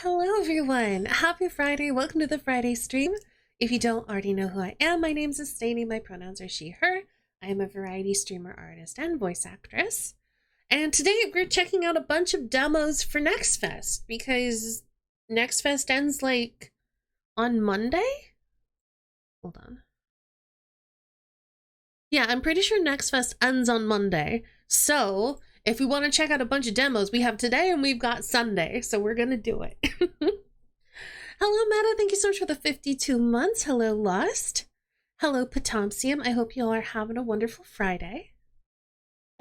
Hello everyone! Happy Friday! Welcome to the Friday stream. If you don't already know who I am, my name's Estanie, my pronouns are she, her. I am a variety streamer, artist, and voice actress. And today we're checking out a bunch of demos for Next Fest, because Next Fest ends like on Monday? Hold on. Yeah, I'm pretty sure Next Fest ends on Monday. So if we want to check out a bunch of demos, we have today and we've got Sunday, so we're gonna do it. Hello, Meta. Thank you so much for the 52 months. Hello, Lust. Hello, Potomsium. I hope you all are having a wonderful Friday.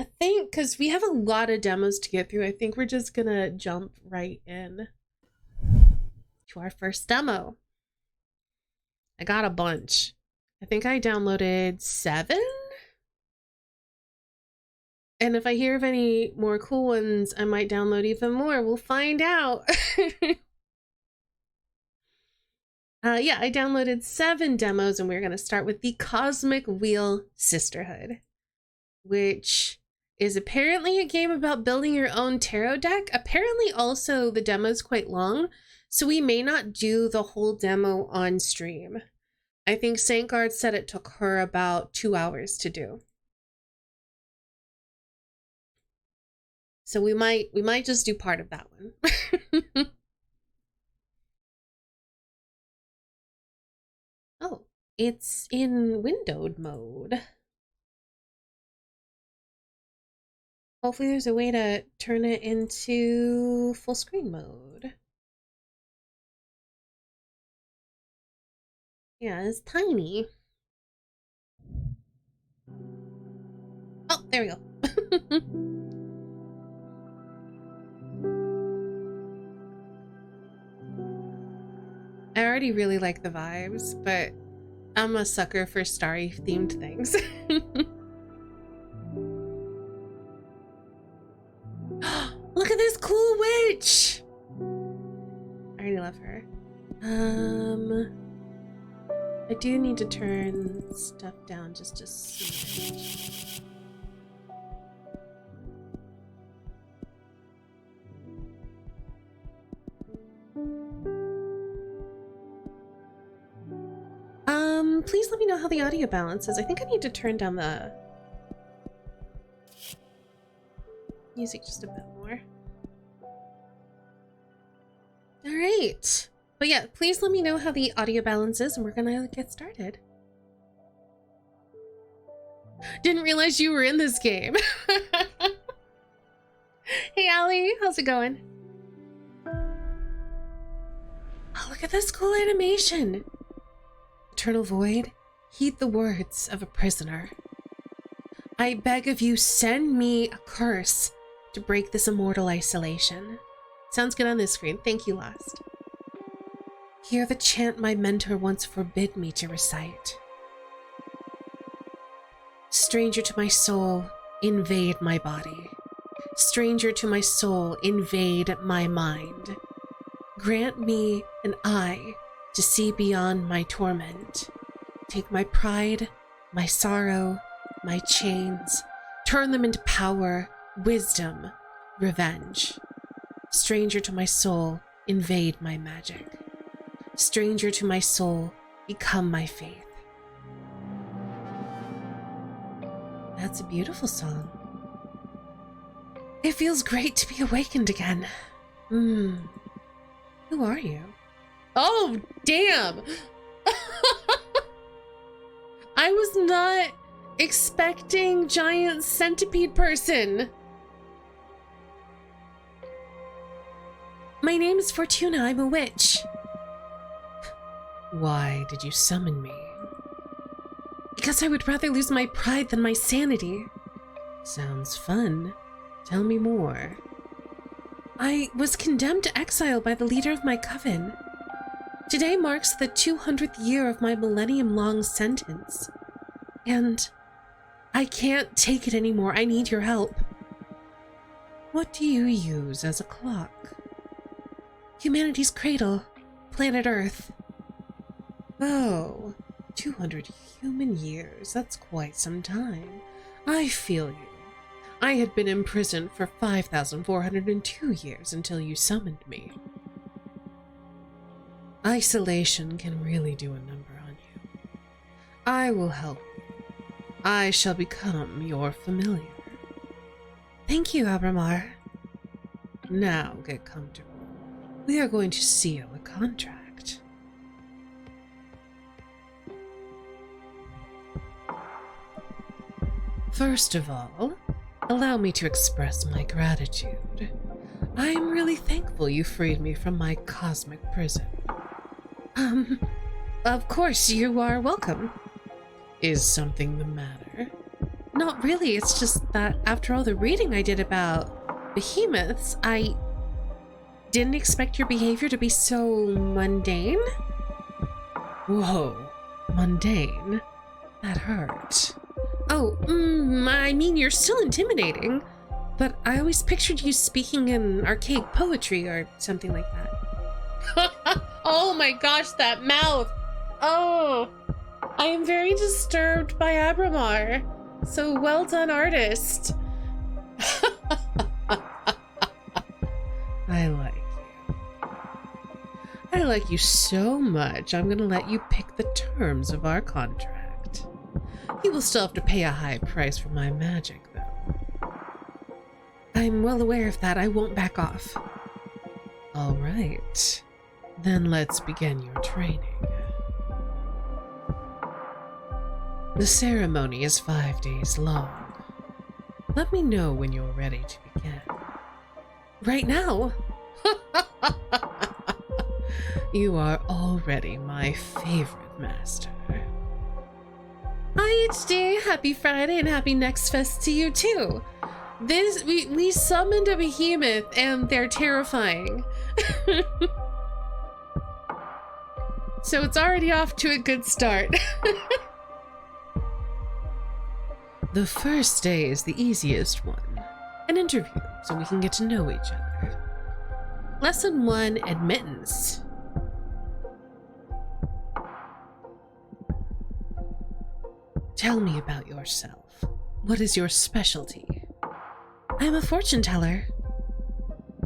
I think, because we have a lot of demos to get through, I think we're just gonna jump right in to our first demo. I got a bunch. I think I downloaded 7? And if I hear of any more cool ones, I might download even more. We'll find out. Yeah, I downloaded 7 demos, and we're going to start with the Cosmic Wheel Sisterhood, which is apparently a game about building your own tarot deck. Apparently also the demo is quite long, so we may not do the whole demo on stream. I think Saint Guard said it took her about 2 hours to do. So we might just do part of that one. Oh, it's in windowed mode. Hopefully there's a way to turn it into full screen mode. Yeah, it's tiny. Oh, there we go. I already really like the vibes, but I'm a sucker for starry themed things. Look at this cool witch! I already love her. I do need to turn stuff down just a smidge. Please let me know how the audio balance is. I think I need to turn down the music just a bit more. All right. But yeah, please let me know how the audio balance is, and we're gonna get started. Didn't realize you were in this game. Hey, Allie, how's it going? Oh, look at this cool animation. Eternal Void, heed the words of a prisoner. I beg of you, send me a curse to break this immortal isolation. Sounds good on this screen. Thank you, Lost. Hear the chant my mentor once forbid me to recite. Stranger to my soul, invade my body. Stranger to my soul, invade my mind. Grant me an eye to see beyond my torment. Take my pride, my sorrow, my chains, turn them into power, wisdom, revenge. Stranger to my soul, invade my magic. Stranger to my soul, become my faith. That's a beautiful song. It feels great to be awakened again. Who are you? Oh, damn! I was not expecting giant centipede person. My name is Fortuna. I'm a witch. Why did you summon me? Because I would rather lose my pride than my sanity. Sounds fun. Tell me more. I was condemned to exile by the leader of my coven. Today marks the 200th year of my millennium-long sentence. And I can't take it anymore. I need your help. What do you use as a clock? Humanity's cradle, planet Earth. Oh, 200 human years. That's quite some time. I feel you. I had been imprisoned for 5,402 years until you summoned me. Isolation can really do a number on you. I will help you. I shall become your familiar. Thank you, Abramar. Now get comfortable. We are going to seal a contract. First of all, allow me to express my gratitude. I am really thankful you freed me from my cosmic prison. Of course, you are welcome. Is something the matter? Not really, it's just that after all the reading I did about behemoths, I didn't expect your behavior to be so mundane. Whoa, mundane? That hurt. Oh, I mean, you're still intimidating, but I always pictured you speaking in archaic poetry or something like that. Oh my gosh, that mouth! Oh, I am very disturbed by Abramar. So well done, artist. I like you. I like you so much, I'm gonna let you pick the terms of our contract. You will still have to pay a high price for my magic, though. I'm well aware of that. I won't back off. All right. Then let's begin your training. The ceremony is 5 days long. Let me know when you're ready to begin. Right now? You are already my favorite master. Hi HD, happy Friday and happy Next Fest to you too. We summoned a behemoth and they're terrifying. So it's already off to a good start. The first day is the easiest one. An interview, so we can get to know each other. Lesson 1, admittance. Tell me about yourself. What is your specialty? I'm a fortune teller.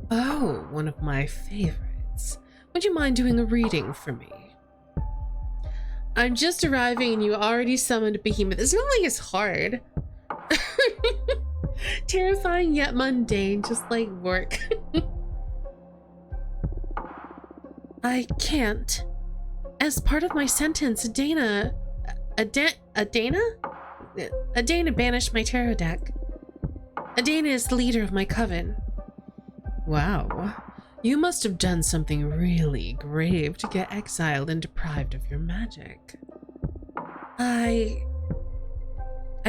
Oh, one of my favorites. Would you mind doing a reading for me? I'm just arriving and you already summoned a behemoth. It's not like it's hard. Terrifying yet mundane, just like work. I can't. As part of my sentence, Adana banished my tarot deck. Adana is the leader of my coven. Wow. You must have done something really grave to get exiled and deprived of your magic. I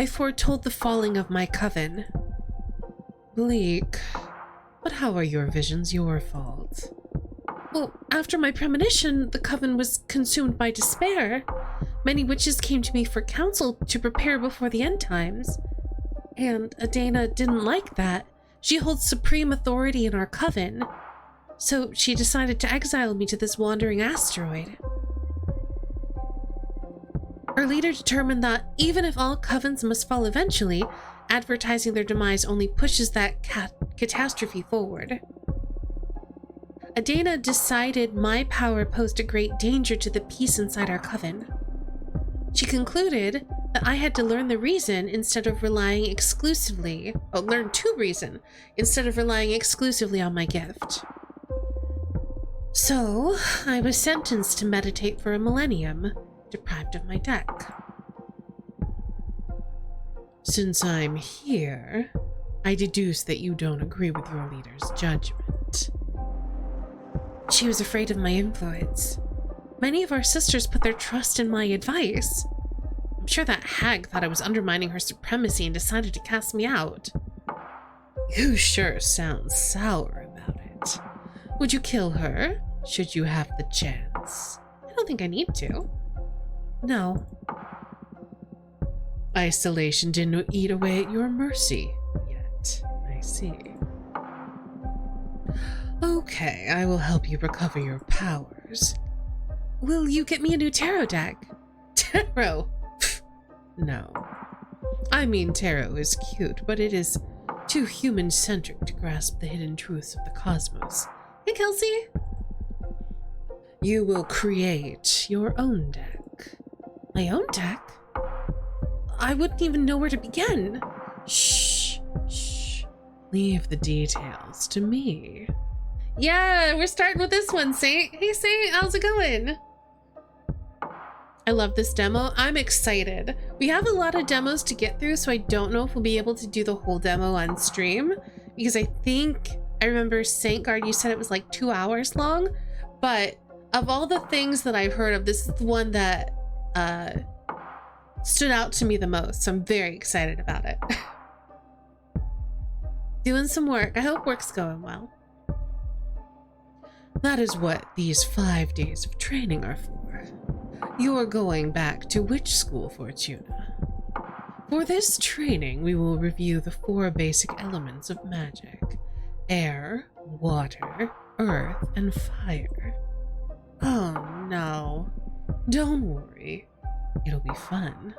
foretold the falling of my coven. Bleak. But how are your visions your fault? Well, after my premonition, the coven was consumed by despair. Many witches came to me for counsel to prepare before the end times. And Adana didn't like that. She holds supreme authority in our coven. So she decided to exile me to this wandering asteroid. Our leader determined that even if all covens must fall eventually, advertising their demise only pushes that catastrophe forward. Adana decided my power posed a great danger to the peace inside our coven. She concluded that I had to learn to reason instead of relying exclusively on my gift. So, I was sentenced to meditate for a millennium, deprived of my deck. Since I'm here, I deduce that you don't agree with your leader's judgment. She was afraid of my influence. Many of our sisters put their trust in my advice. I'm sure that hag thought I was undermining her supremacy and decided to cast me out. You sure sound sour about it. Would you kill her, should you have the chance? I don't think I need to. No. Isolation didn't eat away at your mercy yet. I see. Okay, I will help you recover your powers. Will you get me a new tarot deck? Tarot? No. I mean, tarot is cute, but it is too human-centric to grasp the hidden truths of the cosmos. Hey, Kelsey. You will create your own deck. My own deck? I wouldn't even know where to begin. Shh, shh. Leave the details to me. Yeah, we're starting with this one, Saint. Hey, Saint, how's it going? I love this demo. I'm excited. We have a lot of demos to get through, so I don't know if we'll be able to do the whole demo on stream, because I remember Saint Guard, you said it was like 2 hours long, but of all the things that I've heard of, this is the one that stood out to me the most, so I'm very excited about it. Doing some work. I hope work's going well. That is what these 5 days of training are for. You are going back to which school, Fortuna? For this training, we will review the 4 basic elements of magic: air, water, earth, and fire. Oh no. Don't worry. It'll be fun.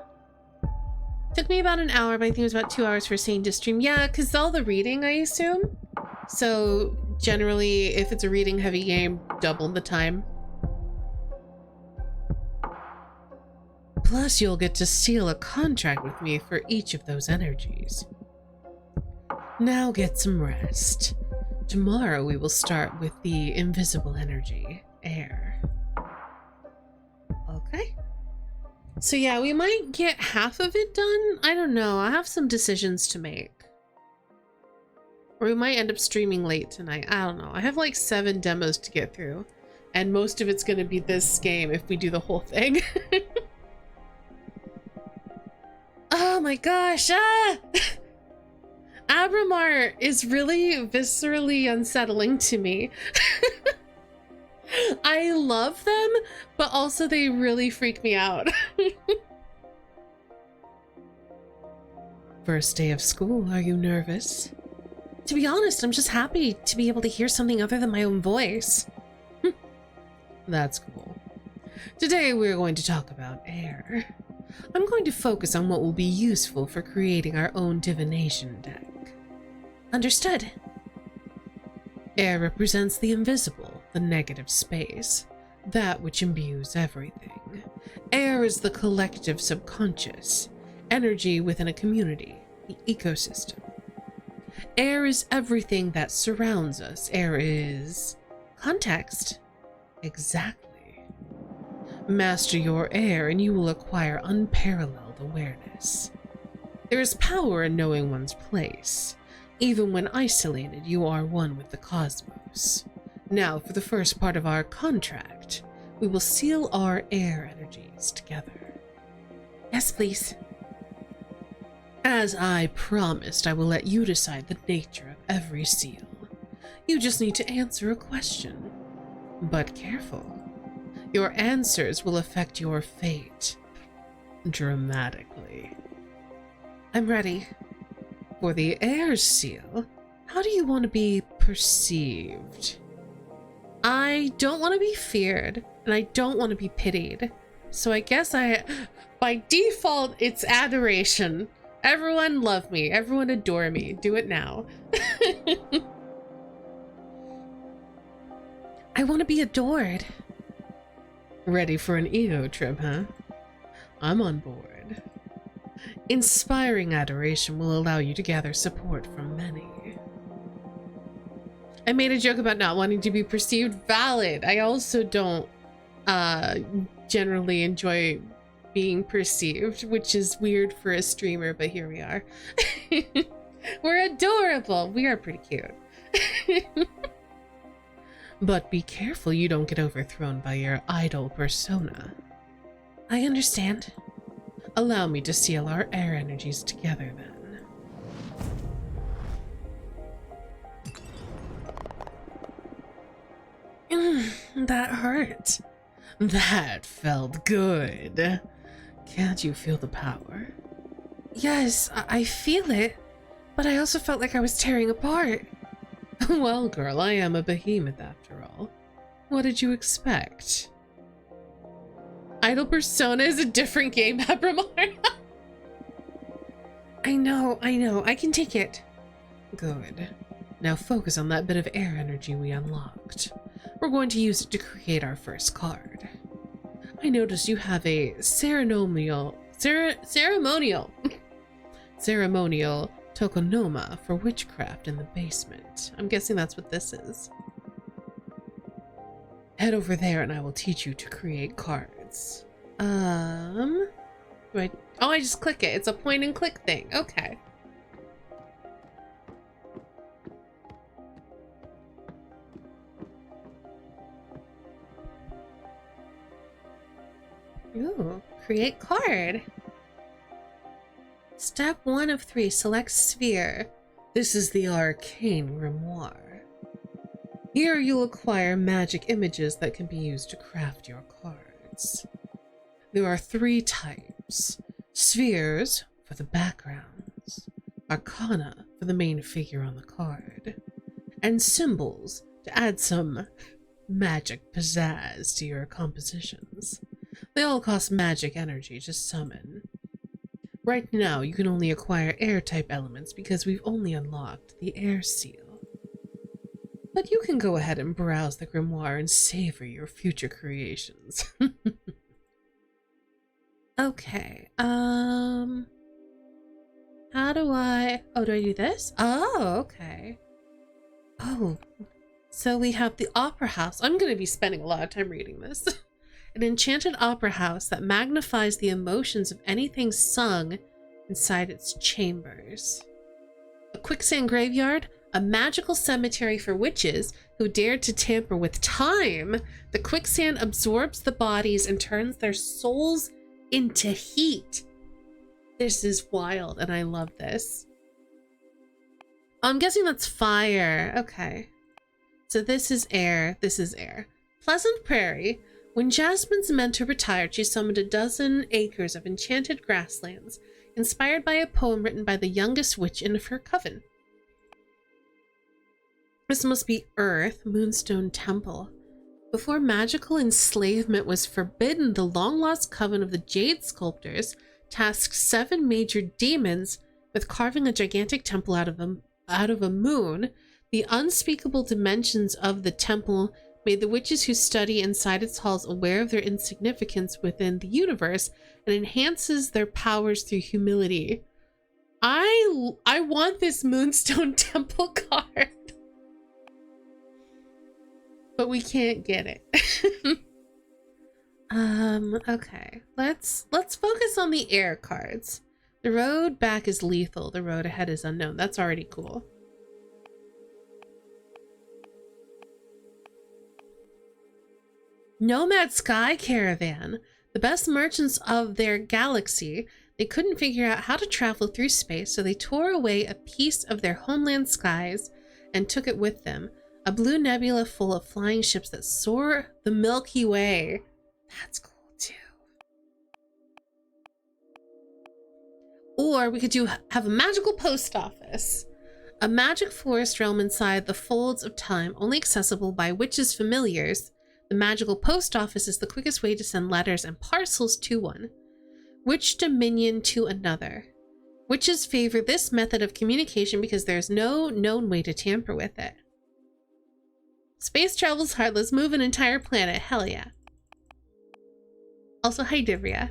Took me about an hour, but I think it was about 2 hours for Saint to stream. Yeah, because all the reading, I assume. So generally, if it's a reading heavy game, double the time. Plus, you'll get to seal a contract with me for each of those energies. Now get some rest. Tomorrow we will start with the invisible energy, air. Okay. So yeah, we might get half of it done. I don't know. I have some decisions to make. Or we might end up streaming late tonight. I don't know. I have like 7 demos to get through. And most of it's going to be this game if we do the whole thing. Oh my gosh. Ah! Abramart is really viscerally unsettling to me. I love them, but also they really freak me out. First day of school, are you nervous? To be honest, I'm just happy to be able to hear something other than my own voice. That's cool. Today we're going to talk about air. I'm going to focus on what will be useful for creating our own divination deck. Understood. Air represents the invisible, the negative space, that which imbues everything. Air is the collective subconscious, energy within a community, the ecosystem. Air is everything that surrounds us. Air is context. Exactly. Master your air and you will acquire unparalleled awareness. There is power in knowing one's place. Even when isolated, you are one with the cosmos. Now, for the first part of our contract, we will seal our air energies together. Yes, please. As I promised, I will let you decide the nature of every seal. You just need to answer a question. But careful. Your answers will affect your fate dramatically. I'm ready. For the air seal, how do you want to be perceived? I don't want to be feared, and I don't want to be pitied. So I guess by default, it's adoration. Everyone love me. Everyone adore me. Do it now. I want to be adored. Ready for an ego trip, huh? I'm on board. Inspiring adoration will allow you to gather support from many. I made a joke about not wanting to be perceived. Valid. I also don't generally enjoy being perceived, which is weird for a streamer, but here we are. We're adorable. We are pretty cute. But be careful you don't get overthrown by your idol persona. I understand. Allow me to seal our air energies together then. That hurt. That felt good. Can't you feel the power? Yes, I feel it, but I also felt like I was tearing apart. Well, girl, I am a behemoth after all. What did you expect? Idol Persona is a different game, Abramar. I know, I can take it. Good. Now focus on that bit of air energy we unlocked. We're going to use it to create our first card. I noticed you have a ceremonial tokonoma for witchcraft in the basement. I'm guessing that's what this is. Head over there and I will teach you to create cards. Oh, I just click it. It's a point and click thing. Okay. Ooh, create card. Step 1 of 3, select sphere. This is the arcane grimoire. Here you'll acquire magic images that can be used to craft your cards. There are 3 types. Spheres for the backgrounds, arcana for the main figure on the card, and symbols to add some magic pizzazz to your compositions. They all cost magic energy to summon. Right now, you can only acquire air-type elements because we've only unlocked the air seal. But you can go ahead and browse the grimoire and savor your future creations. Okay, how do I... Oh, do I do this? Oh, okay. Oh, so we have the opera house. I'm going to be spending a lot of time reading this. An enchanted opera house that magnifies the emotions of anything sung inside its chambers. A quicksand graveyard, a magical cemetery for witches who dared to tamper with time. The quicksand absorbs the bodies and turns their souls into heat. This is wild, and I love this. I'm guessing that's fire. Okay. So this is air. This is air. Pleasant Prairie. When Jasmine's mentor retired, she summoned a dozen acres of enchanted grasslands, inspired by a poem written by the youngest witch in her coven. This must be Earth, Moonstone Temple. Before magical enslavement was forbidden, the long-lost coven of the Jade Sculptors tasked 7 major demons with carving a gigantic temple out of a moon. The unspeakable dimensions of the temple made the witches who study inside its halls aware of their insignificance within the universe and enhances their powers through humility. I want this Moonstone Temple card. But we can't get it. Okay. Let's focus on the air cards. The road back is lethal. The road ahead is unknown. That's already cool. Nomad Sky Caravan. The best merchants of their galaxy. They couldn't figure out how to travel through space, so they tore away a piece of their homeland skies and took it with them. A blue nebula full of flying ships that soar the Milky Way. That's cool too. Or we could have a magical post office. A magic forest realm inside the folds of time, only accessible by witches' familiars. The magical post office is the quickest way to send letters and parcels to one. Witch dominion to another. Witches favor this method of communication because there's no known way to tamper with it. Space travel's hard. Let's move an entire planet. Hell yeah. Also, hi Divya.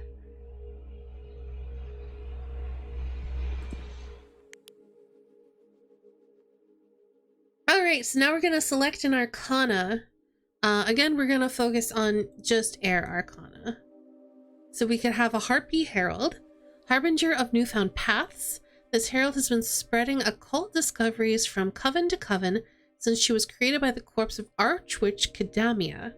Alright, so now we're going to select an arcana. Again, we're going to focus on just air arcana. So we could have a Harpy Herald, Harbinger of Newfound Paths. This herald has been spreading occult discoveries from coven to coven since she was created by the corpse of Archwitch Kadamia.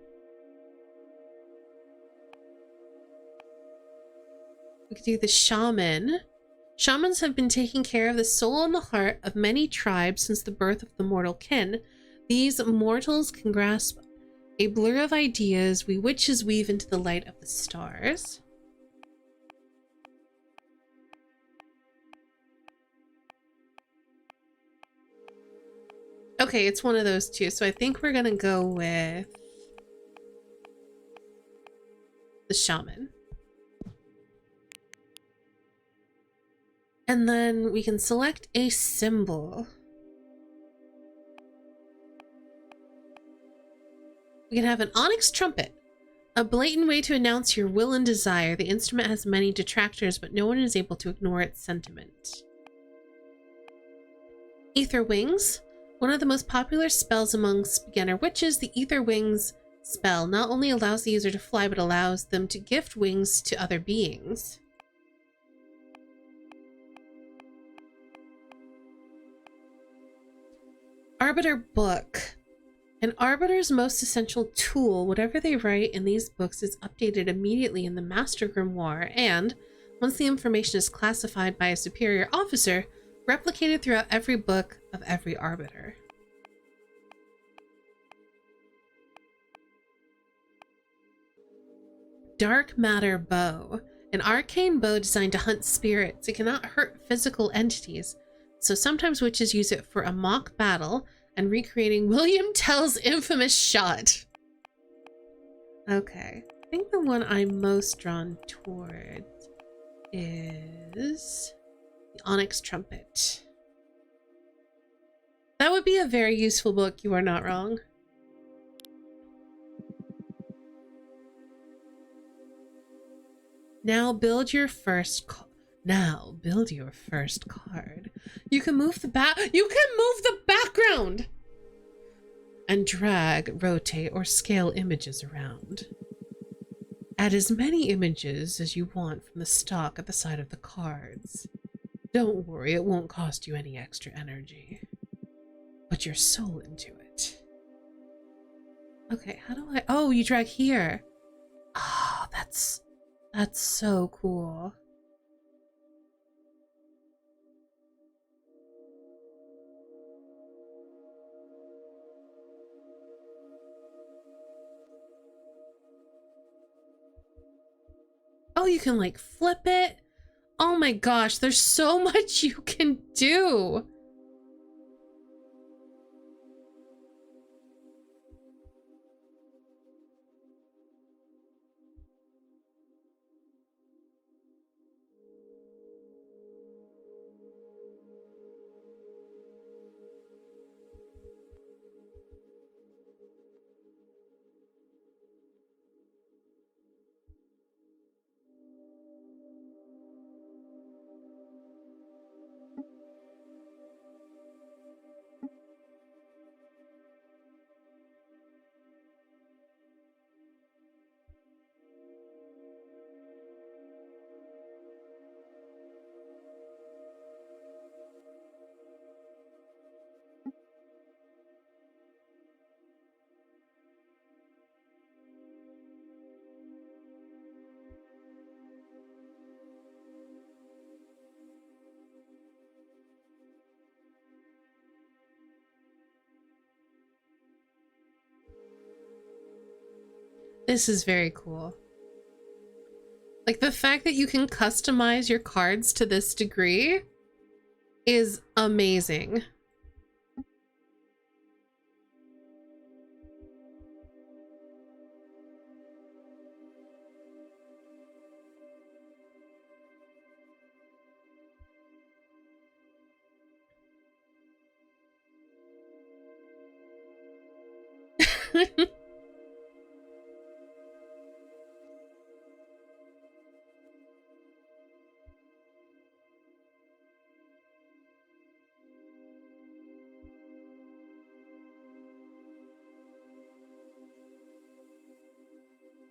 We could do the Shaman. Shamans have been taking care of the soul and the heart of many tribes since the birth of the mortal kin. These mortals can grasp a blur of ideas we witches weave into the light of the stars. Okay, it's one of those two, so I think we're gonna go with the Shaman. And then we can select a symbol. We can have an onyx trumpet. A blatant way to announce your will and desire. The instrument has many detractors, but no one is able to ignore its sentiment. Ether wings. One of the most popular spells amongst beginner witches, the Ether wings spell not only allows the user to fly, but allows them to gift wings to other beings. Arbiter book. An arbiter's most essential tool, whatever they write in these books is updated immediately in the Master Grimoire, and once the information is classified by a superior officer, replicated throughout every book of every arbiter. Dark matter bow. An arcane bow designed to hunt spirits. It cannot hurt physical entities, so sometimes witches use it for a mock battle and recreating William Tell's infamous shot. Okay, I think the one I'm most drawn towards is the Onyx Trumpet. That would be a very useful book, you are not wrong. Now build your first card. You can move the background and drag, rotate, or scale images around. Add as many images as you want from the stock at the side of the cards. Don't worry, it won't cost you any extra energy. Put your soul into it. Okay, how do I... Oh, you drag here. Oh, that's so cool. Oh, you can like flip it. Oh my gosh, there's so much you can do. This is very cool. Like the fact that you can customize your cards to this degree is amazing.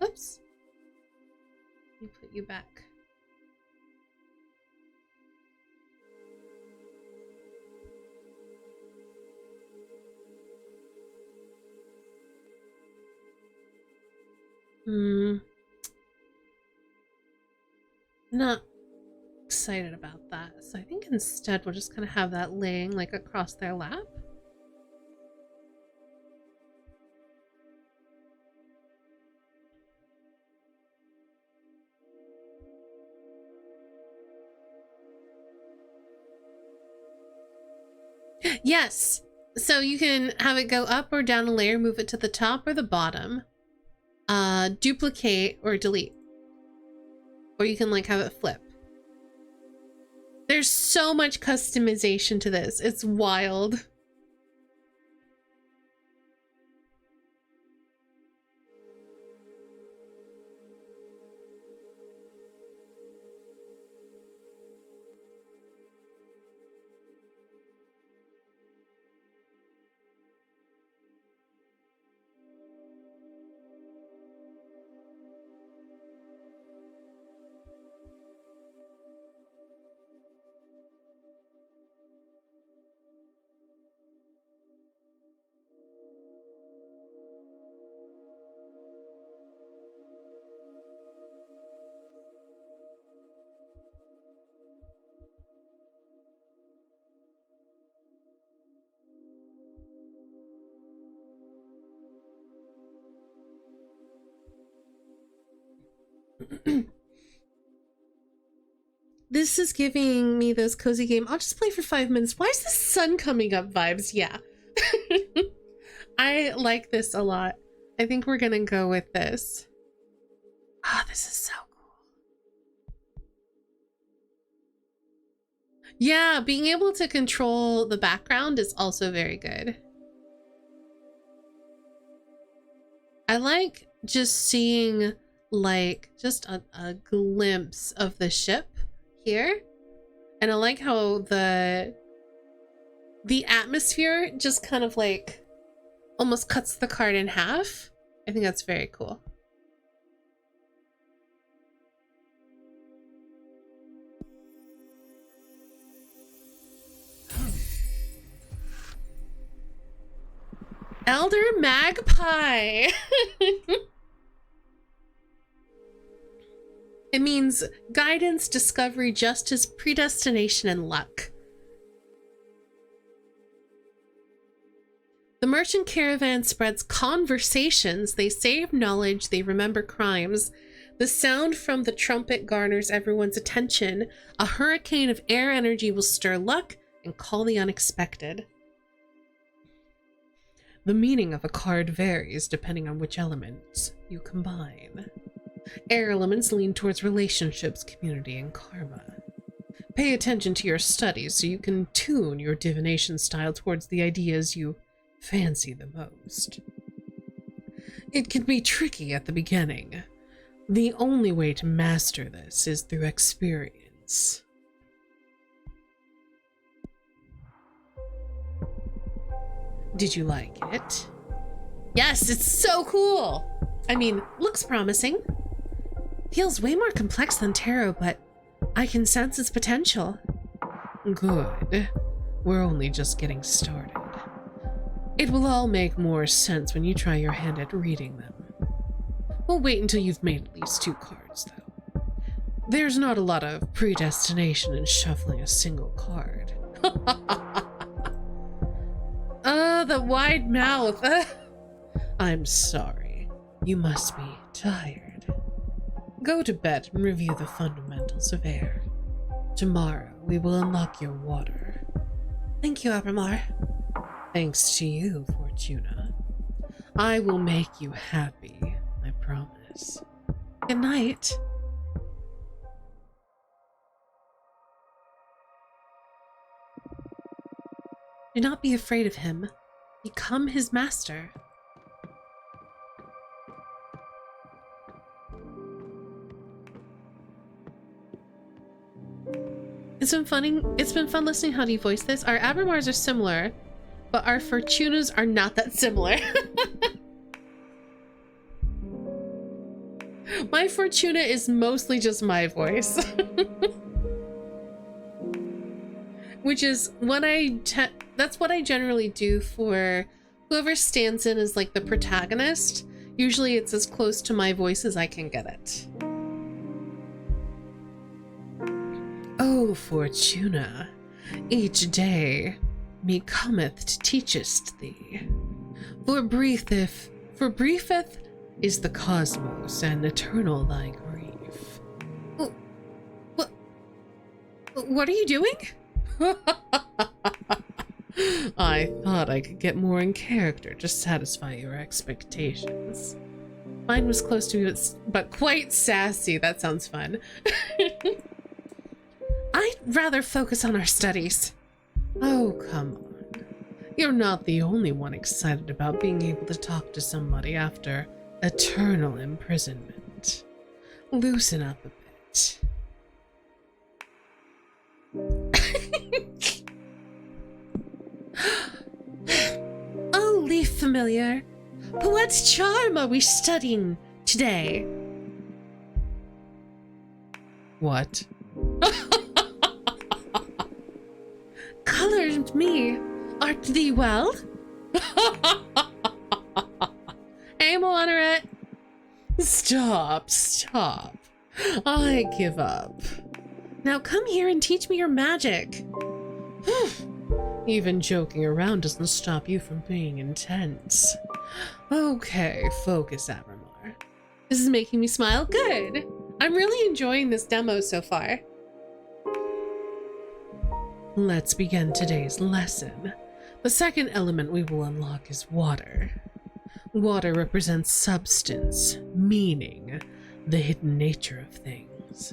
Oops. Let me put you back. Not excited about that. So I think instead we'll just kind of have that laying like across their lap. Yes. So you can have it go up or down a layer, move it to the top or the bottom, duplicate or delete. Or you can like have it flip. There's so much customization to this. It's wild. This is giving me those cozy game. I'll just play for 5 minutes. Why is the sun coming up vibes? Yeah. I like this a lot. I think we're gonna go with this. Ah, this is so cool. Yeah, being able to control the background is also very good. I like just seeing like just a glimpse of the ship here. And I like how the atmosphere just kind of like almost cuts the card in half. I think that's very cool. Elder Magpie. It means guidance, discovery, justice, predestination, and luck. The merchant caravan spreads conversations. They save knowledge. They remember crimes. The sound from the trumpet garners everyone's attention. A hurricane of air energy will stir luck and call the unexpected. The meaning of a card varies depending on which elements you combine. Air elements lean towards relationships, community, and karma. Pay attention to your studies so you can tune your divination style towards the ideas you fancy the most. It can be tricky at the beginning. The only way to master this is through experience. Did you like it? Yes, it's so cool! I mean, looks promising. Feels way more complex than tarot, but I can sense its potential. Good. We're only just getting started. It will all make more sense when you try your hand at reading them. We'll wait until you've made at least 2 cards, though. There's not a lot of predestination in shuffling a single card. The wide mouth. I'm sorry. You must be tired. Go to bed and review the fundamentals of air. Tomorrow, we will unlock your water. Thank you, Abramar. Thanks to you, Fortuna. I will make you happy, I promise. Good night. Do not be afraid of him. Become his master. It's been fun listening how do you voice this. Our Abramars are similar, but our Fortunas are not that similar. My Fortuna is mostly just my voice. Which is what that's what I generally do for whoever stands in as like the protagonist. Usually it's as close to my voice as I can get it. Oh, Fortuna, each day me cometh to teachest thee. For briefeth is the cosmos, and eternal thy grief. What are you doing? I thought I could get more in character to satisfy your expectations. Mine was close to it, but quite sassy. That sounds fun. I'd rather focus on our studies. Oh, come on. You're not the only one excited about being able to talk to somebody after eternal imprisonment. Loosen up a bit. Oh, leaf familiar. What charm are we studying today? What? Colored me. Art thee well? Hey, Moanaret. Stop. I give up. Now come here and teach me your magic. Even joking around doesn't stop you from being intense. Okay, focus, Abramar. This is making me smile. Good. I'm really enjoying this demo so far. Let's begin today's lesson. The second element we will unlock is water. Water represents substance, meaning, the hidden nature of things.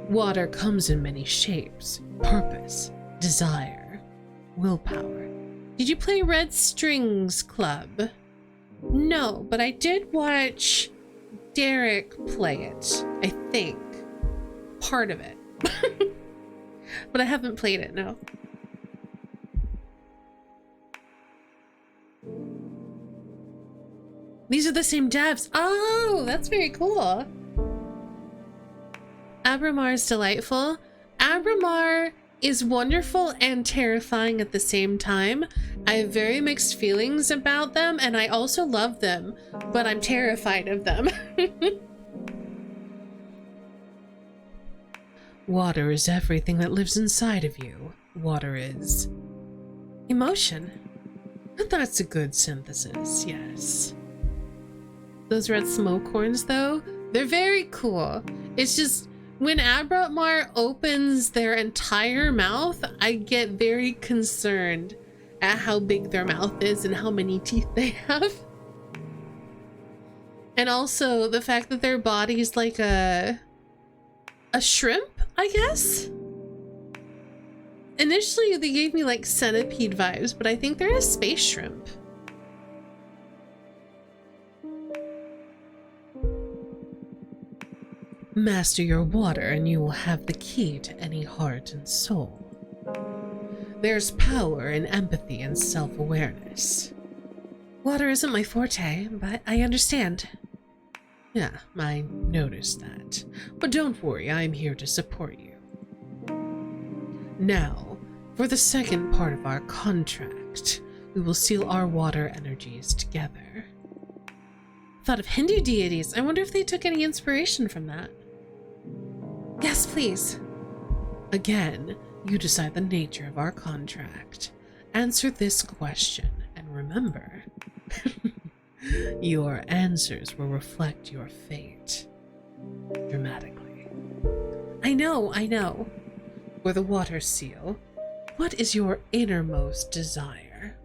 Water comes in many shapes: purpose, desire, willpower. Did you play Red Strings Club? No, but I did watch Derek play it, I think. Part of it. But I haven't played it, no. These are the same devs. Oh, that's very cool. Abramar is delightful. Abramar is wonderful and terrifying at the same time. I have very mixed feelings about them, and I also love them, but I'm terrified of them. Water is everything that lives inside of you. Water is emotion. That's a good synthesis, yes. Those red smoke horns, though, they're very cool. It's just, when Abramar opens their entire mouth, I get very concerned at how big their mouth is and how many teeth they have. And also the fact that their body's like a shrimp, I guess? Initially, they gave me like centipede vibes, but I think they're a space shrimp. Master your water and you will have the key to any heart and soul. There's power in empathy and self-awareness. Water isn't my forte, but I understand. Yeah, I noticed that. But don't worry, I'm here to support you. Now, for the second part of our contract, we will seal our water energies together. Thought of Hindu deities. I wonder if they took any inspiration from that. Yes, please. Again, you decide the nature of our contract. Answer this question, and remember, your answers will reflect your fate. Dramatically. I know. For the water seal, what is your innermost desire?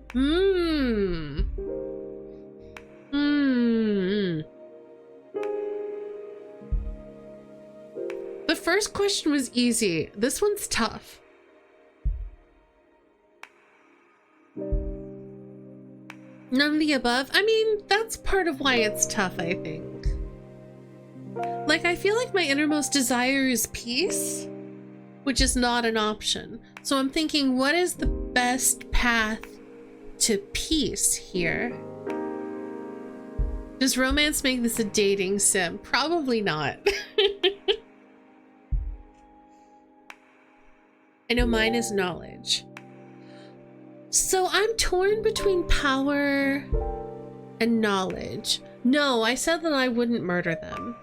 The first question was easy. This one's tough. None of the above? I mean, that's part of why it's tough, I think. Like, I feel like my innermost desire is peace, which is not an option. So I'm thinking, what is the best path to peace here? Does romance make this a dating sim? Probably not. I know mine is knowledge. So I'm torn between power and knowledge. No, I said that I wouldn't murder them.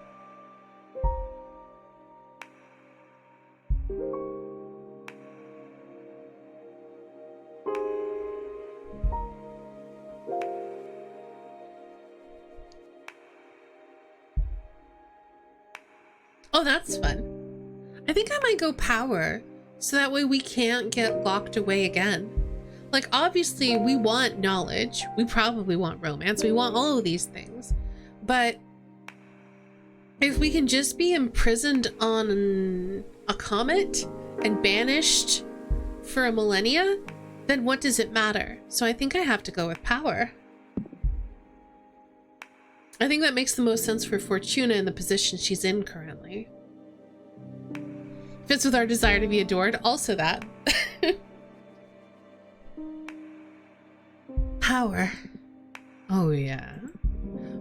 Oh, that's fun. I think I might go power, so that way we can't get locked away again. Like, obviously, we want knowledge. We probably want romance. We want all of these things. But if we can just be imprisoned on a comet and banished for a millennia, then what does it matter? So I think I have to go with power. I think that makes the most sense for Fortuna in the position she's in currently. Fits with our desire to be adored. Also that. Power. Oh yeah.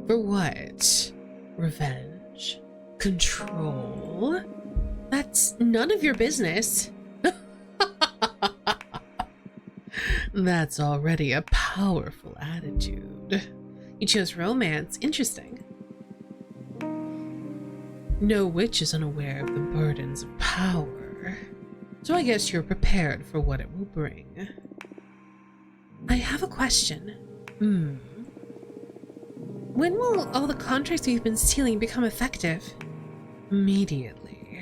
For what? Revenge? Control? That's none of your business. That's already a powerful attitude. You chose romance. Interesting. No witch is unaware of the burdens of power, so I guess you're prepared for what it will bring. I have a question. When will all the contracts we've been sealing become effective? immediately.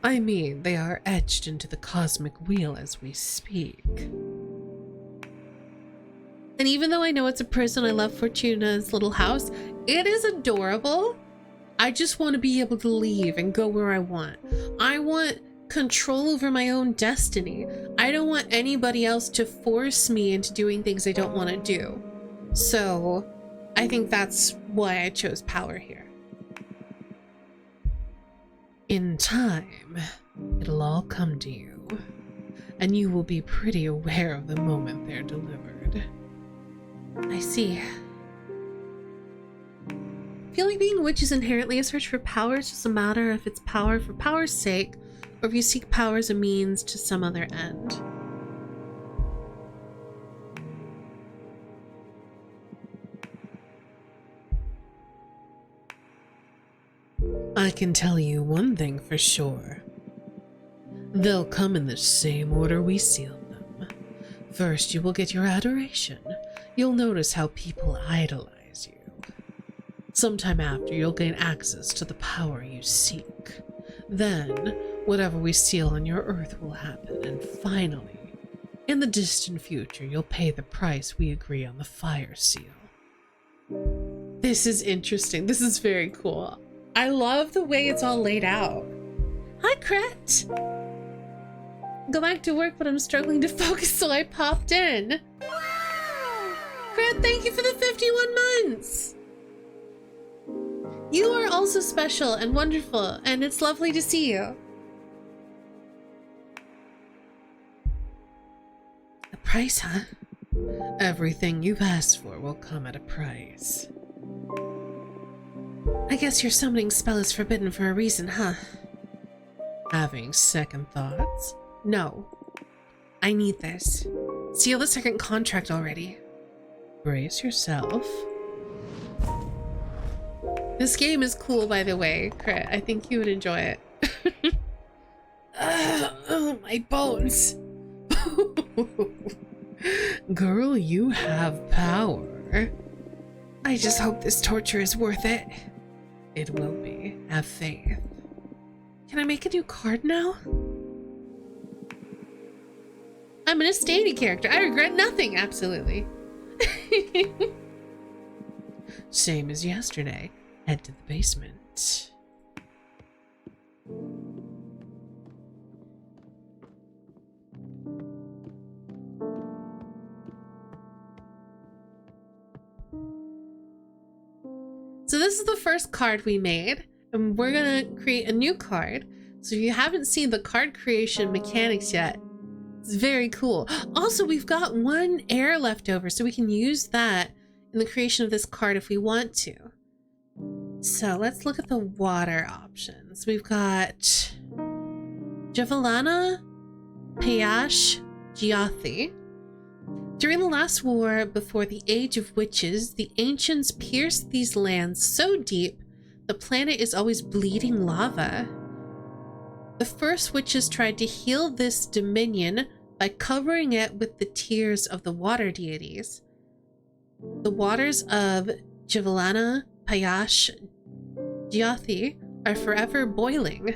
I mean, they are etched into the cosmic wheel as we speak. And even though I know it's a prison, I love Fortuna's little house. It is adorable. I just want to be able to leave and go where I want. I want control over my own destiny. I don't want anybody else to force me into doing things I don't want to do. So I think that's why I chose power here. In time, it'll all come to you, and you will be pretty aware of the moment they're delivered. I see. I feel like being a witch is inherently a search for power. It's just a matter if it's power for power's sake, or if you seek power as a means to some other end. I can tell you one thing for sure. They'll come in the same order we sealed them. First, you will get your adoration. You'll notice how people idolize you. Sometime after, you'll gain access to the power you seek. Then, whatever we seal on your earth will happen, and finally, in the distant future, you'll pay the price we agree on the fire seal. This is interesting. This is very cool. I love the way it's all laid out. Hi, Cret! Go back to work, but I'm struggling to focus, so I popped in. Wow! Cret, thank you for the 51 months! You are also special and wonderful, and it's lovely to see you. A price, huh? Everything you've asked for will come at a price. I guess your summoning spell is forbidden for a reason, huh? Having second thoughts? No. I need this. Seal the second contract already. Brace yourself. This game is cool, by the way, Crit. I think you would enjoy it. Oh, my bones. Girl, you have power. I just hope this torture is worth it. It will be. Have faith. Can I make a new card now? I'm an Estady character. I regret nothing, absolutely. Same as yesterday. Head to the basement. So this is the first card we made, and we're gonna create a new card. So if you haven't seen the card creation mechanics yet, it's very cool. Also, we've got one air left over, so we can use that in the creation of this card if we want to. So let's look at the water options. We've got Javelana, Payash, Giathi. During the last war before the Age of Witches, the ancients pierced these lands so deep, the planet is always bleeding lava. The first witches tried to heal this dominion by covering it with the tears of the water deities. The waters of Javelana, Payash, Giathi are forever boiling.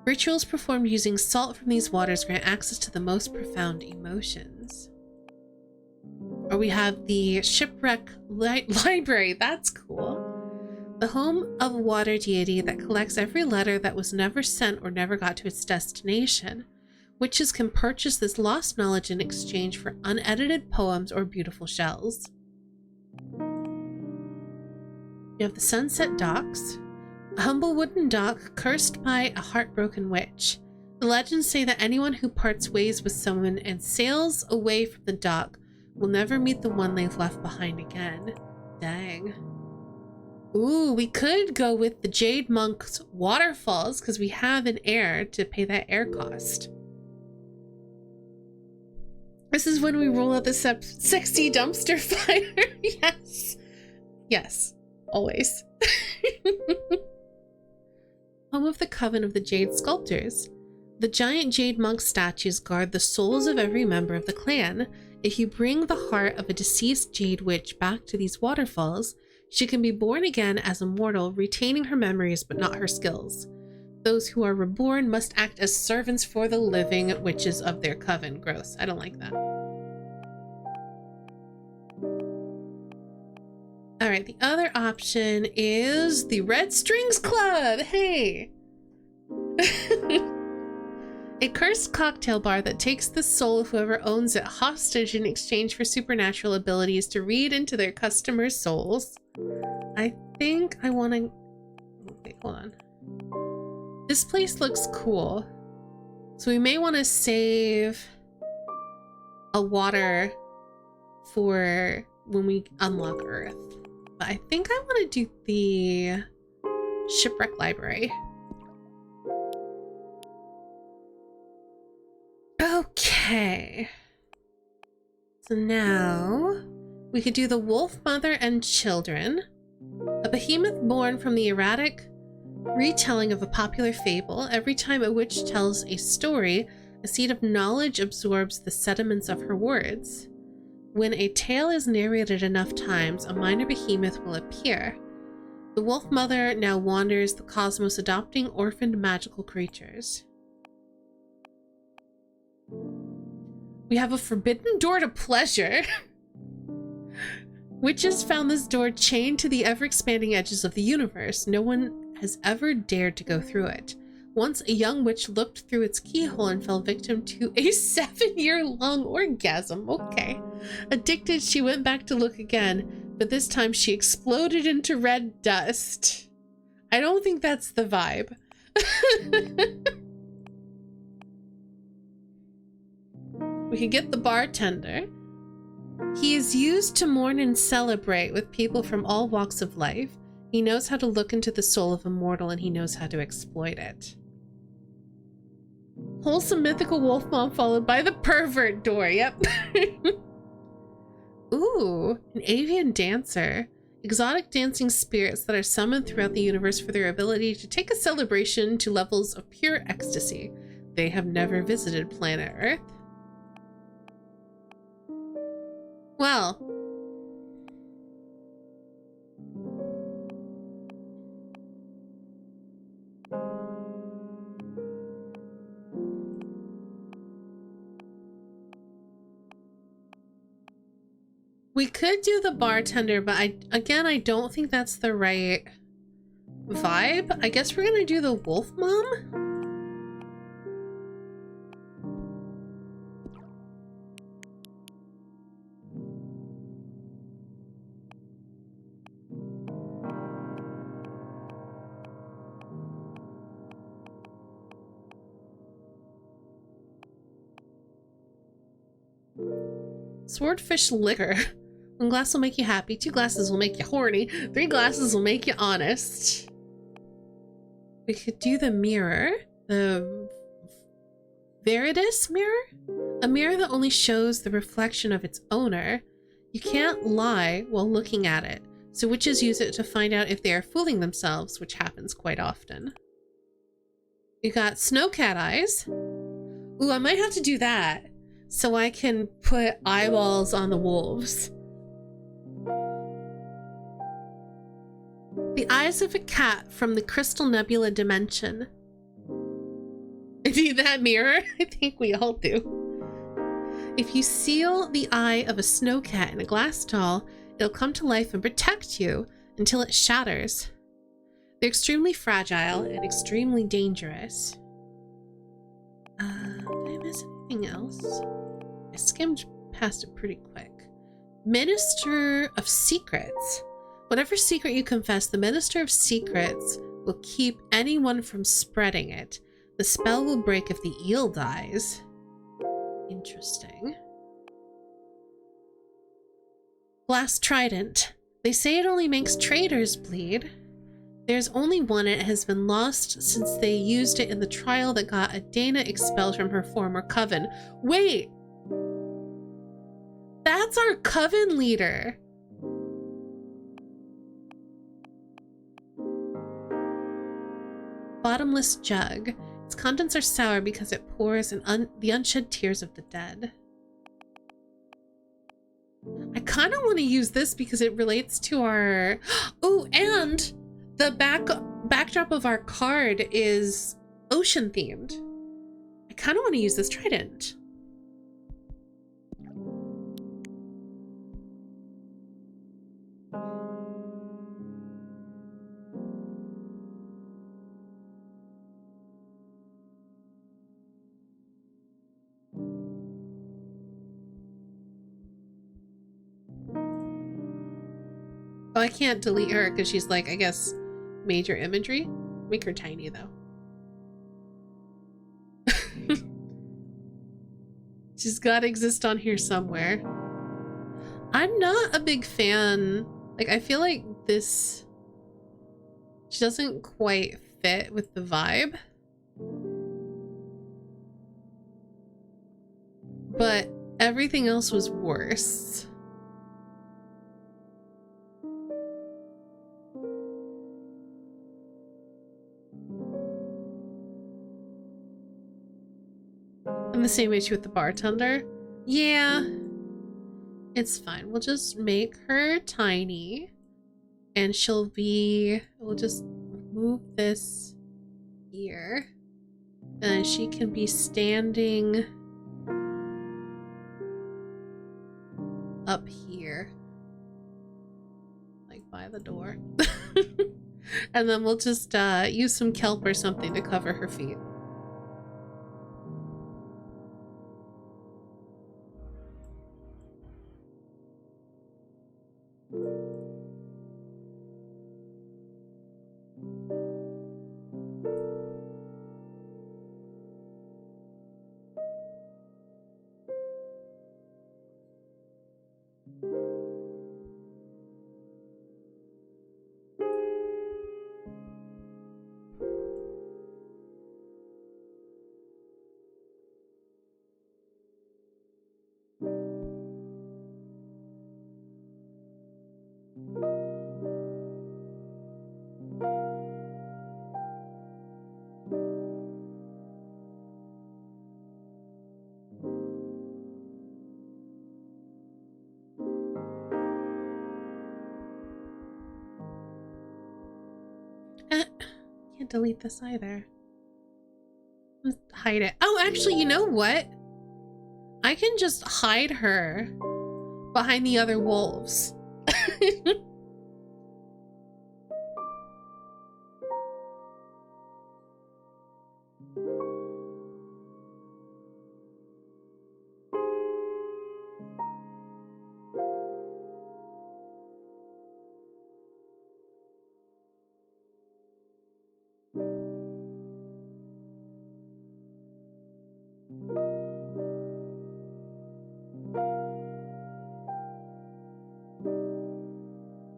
Rituals performed using salt from these waters grant access to the most profound emotions. Or we have the Shipwreck Library. That's cool. The home of a water deity that collects every letter that was never sent or never got to its destination. Witches can purchase this lost knowledge in exchange for unedited poems or beautiful shells. You have the Sunset Docks, a humble wooden dock cursed by a heartbroken witch. The legends say that anyone who parts ways with someone and sails away from the dock will never meet the one they've left behind again. Dang. Ooh, we could go with the Jade Monk's waterfalls because we have an heir to pay that air cost. This is when we roll out the sexy dumpster fire. Yes. Yes. Always. Home of the Coven of the Jade Sculptors. The giant Jade Monk statues guard the souls of every member of the clan. If you bring the heart of a deceased Jade Witch back to these waterfalls, She can be born again as a mortal, retaining her memories but not her skills. Those who are reborn must act as servants for the living witches of their coven. Gross. I don't like that. All right, the other option is the Red Strings Club. Hey! A cursed cocktail bar that takes the soul of whoever owns it hostage in exchange for supernatural abilities to read into their customers' souls. I think I want to... Wait, hold on. This place looks cool. So we may want to save a water for when we unlock Earth. But I think I want to do the Shipwreck Library. Okay. So now we could do the Wolf Mother and Children, a behemoth born from the erratic retelling of a popular fable. Every time a witch tells a story, a seed of knowledge absorbs the sediments of her words. When a tale is narrated enough times, a minor behemoth will appear. The Wolf Mother now wanders the cosmos, adopting orphaned magical creatures. We have a forbidden door to pleasure. Witches found this door chained to the ever-expanding edges of the universe. No one has ever dared to go through it. Once a young witch looked through its keyhole and fell victim to a 7-year-long orgasm. Okay. Addicted, she went back to look again, but this time she exploded into red dust. I don't think that's the vibe. We can get the bartender. He is used to mourn and celebrate with people from all walks of life. He knows how to look into the soul of a mortal, and he knows how to exploit it. Wholesome mythical wolf mom followed by the pervert door. Yep. Ooh, an avian dancer. Exotic dancing spirits that are summoned throughout the universe for their ability to take a celebration to levels of pure ecstasy. They have never visited planet Earth. Well, we could do the bartender, but I don't think that's the right vibe. I guess we're gonna do the wolf mom. Swordfish liquor. 1 glass will make you happy, 2 glasses will make you horny, 3 glasses will make you honest. We could do the mirror. The Veridis mirror? A mirror that only shows the reflection of its owner. You can't lie while looking at it, so witches use it to find out if they are fooling themselves, which happens quite often. We got snowcat eyes. Ooh, I might have to do that, so I can put eyeballs on the wolves. The eyes of a cat from the Crystal Nebula dimension. Need that mirror? I think we all do. If you seal the eye of a snowcat in a glass doll, it'll come to life and protect you until it shatters. They're extremely fragile and extremely dangerous. Did I miss anything else? I skimmed past it pretty quick. Minister of Secrets. Whatever secret you confess, the Minister of Secrets will keep anyone from spreading it. The spell will break if the eel dies. Interesting. Glass Trident. They say it only makes traitors bleed. There's only one, and it has been lost since they used it in the trial that got Adana expelled from her former coven. Wait! That's our coven leader! Bottomless jug. Its contents are sour because it pours the unshed tears of the dead. I kind of want to use this because it relates to our... Oh, and the backdrop of our card is ocean themed. I kind of want to use this trident. Oh, I can't delete her because she's like, I guess, major imagery. Make her tiny, though. She's got to exist on here somewhere. I'm not a big fan. Like, I feel like this... She doesn't quite fit with the vibe. But everything else was worse. And the same issue with the bartender. Yeah, it's fine. We'll just make her tiny and she'll be, we'll just move this here and she can be standing up here, like by the door. And then we'll just use some kelp or something to cover her feet. Can't delete this either. Let's hide it. Oh, actually, you know what? I can just hide her behind the other wolves.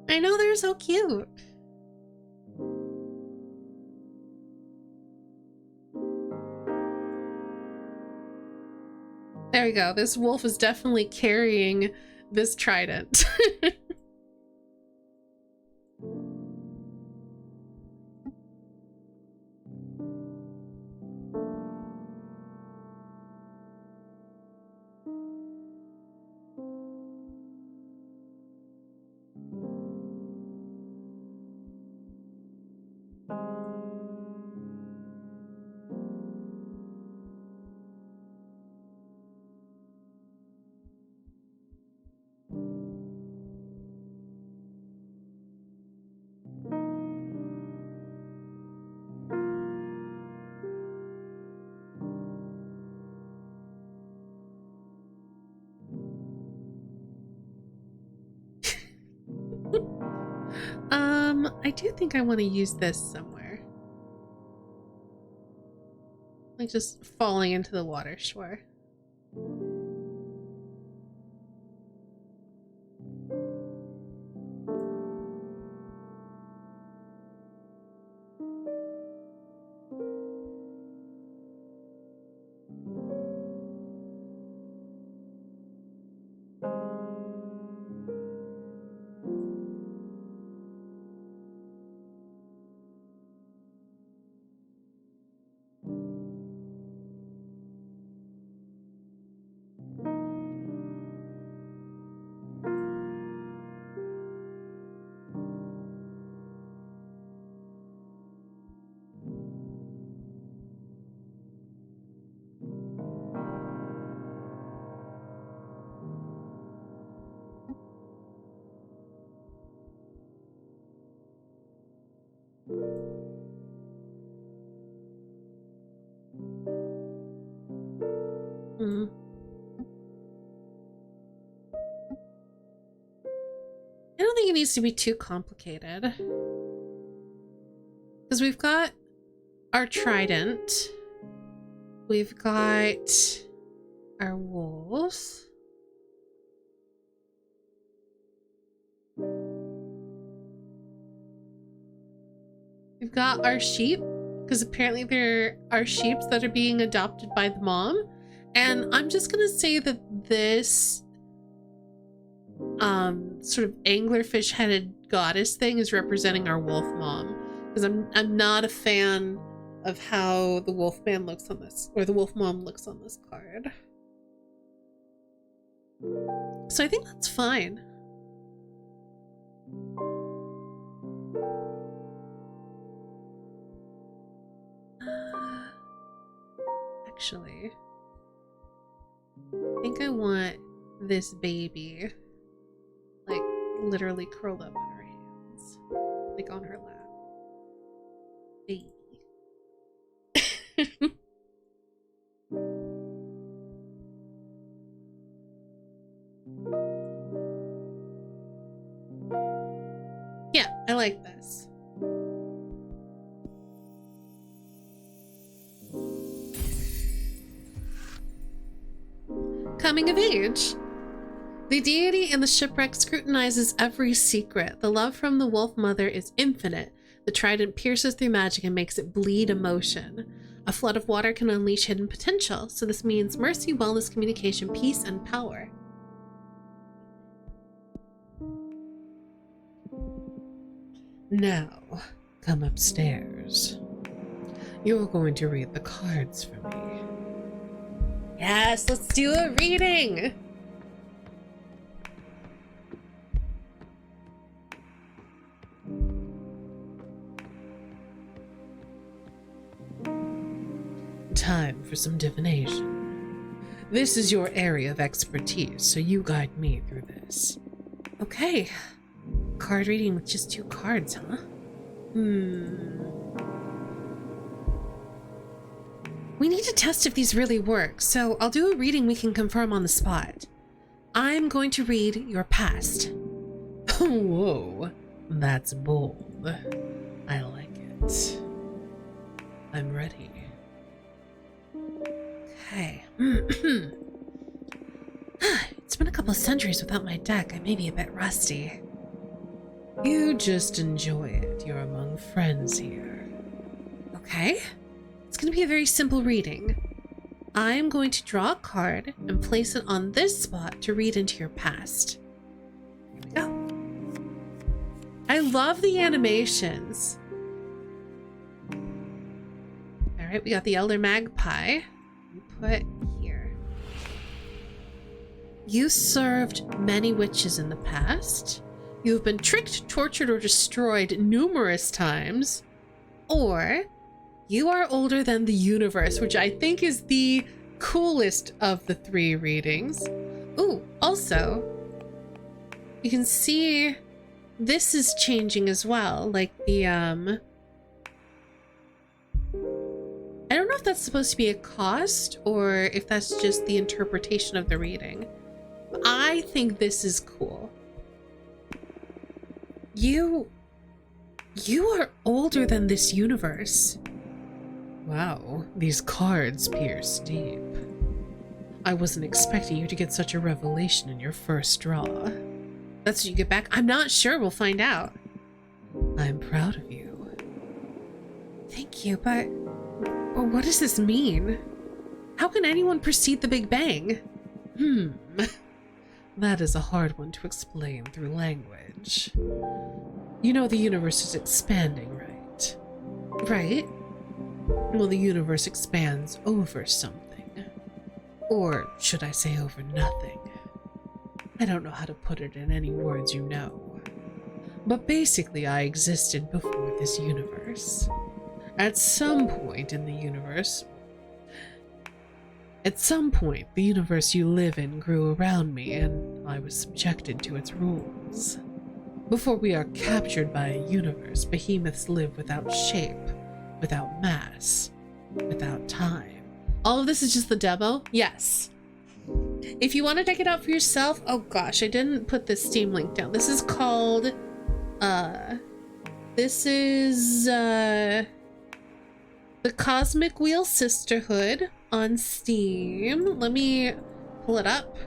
I know, they're so cute. There we go. This wolf is definitely carrying this trident. I do think I want to use this somewhere. Like just falling into the water, sure. Hmm. I don't think it needs to be too complicated. Because we've got our trident. We've got our wolves. We've got our sheep, because apparently there are sheep that are being adopted by the mom. And I'm just gonna say that this sort of anglerfish headed goddess thing is representing our wolf mom, because I'm not a fan of how the wolf man looks on this, or the wolf mom looks on this card. So I think that's fine. Actually, I think I want this baby like literally curled up in her hands, like on her lap. Baby. Yeah, I like this. Coming of age. The deity in the shipwreck scrutinizes every secret. The love from the wolf mother is infinite. The trident pierces through magic and makes it bleed emotion. A flood of water can unleash hidden potential, so this means mercy, wellness, communication, peace, and power. Now, come upstairs. You're going to read the cards for me. Yes, let's do a reading! Time for some divination. This is your area of expertise, so you guide me through this. Okay. Card reading with just 2 cards, huh? We need to test if these really work, so I'll do a reading we can confirm on the spot. I'm going to read your past. Whoa, that's bold. I like it. I'm ready. Okay. It's been a couple of centuries without my deck. I may be a bit rusty. You just enjoy it. You're among friends here. Okay. It's going to be a very simple reading. I'm going to draw a card and place it on this spot to read into your past. Here we go. I love the animations. All right, we got the Elder Magpie. Put here. You served many witches in the past. You have been tricked, tortured, or destroyed numerous times. Or you are older than the universe, which I think is the coolest of the 3 readings. Ooh, also, you can see this is changing as well. Like the, I don't know if that's supposed to be a cost or if that's just the interpretation of the reading. I think this is cool. You are older than this universe. Wow, these cards pierce deep. I wasn't expecting you to get such a revelation in your first draw. That's what you get back? I'm not sure, we'll find out. I'm proud of you. Thank you, but what does this mean? How can anyone precede the Big Bang? That is a hard one to explain through language. You know the universe is expanding, right? Right? Well, the universe expands over something. Or should I say over nothing? I don't know how to put it in any words you know. But basically, I existed before this universe. At some point, the universe you live in grew around me, and I was subjected to its rules. Before we are captured by a universe, behemoths live without shape, without mass, without time. All of this is just the demo? Yes. If you want to check it out for yourself, oh gosh, I didn't put this Steam link down. This is called, the Cosmic Wheel Sisterhood on Steam. Let me pull it up.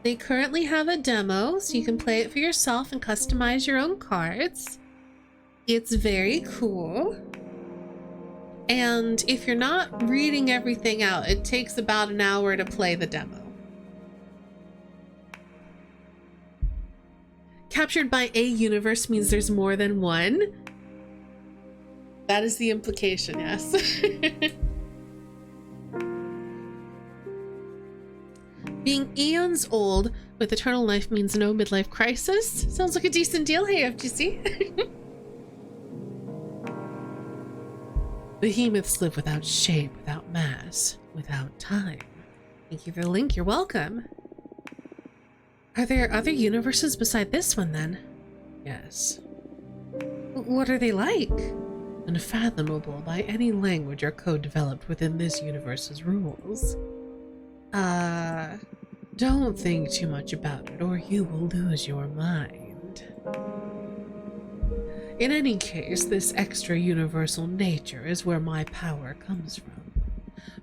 They currently have a demo, so you can play it for yourself and customize your own cards. It's very cool. And if you're not reading everything out, it takes about an hour to play the demo. Captured by a universe means there's more than one. That is the implication, yes. Being eons old with eternal life means no midlife crisis. Sounds like a decent deal. Hey, FGC. Behemoths live without shape, without mass, without time. Thank you for the link. You're welcome. Are there other universes beside this one, then? Yes. What are they like? Unfathomable by any language or code developed within this universe's rules. Don't think too much about it, or you will lose your mind. In any case, this extra-universal nature is where my power comes from.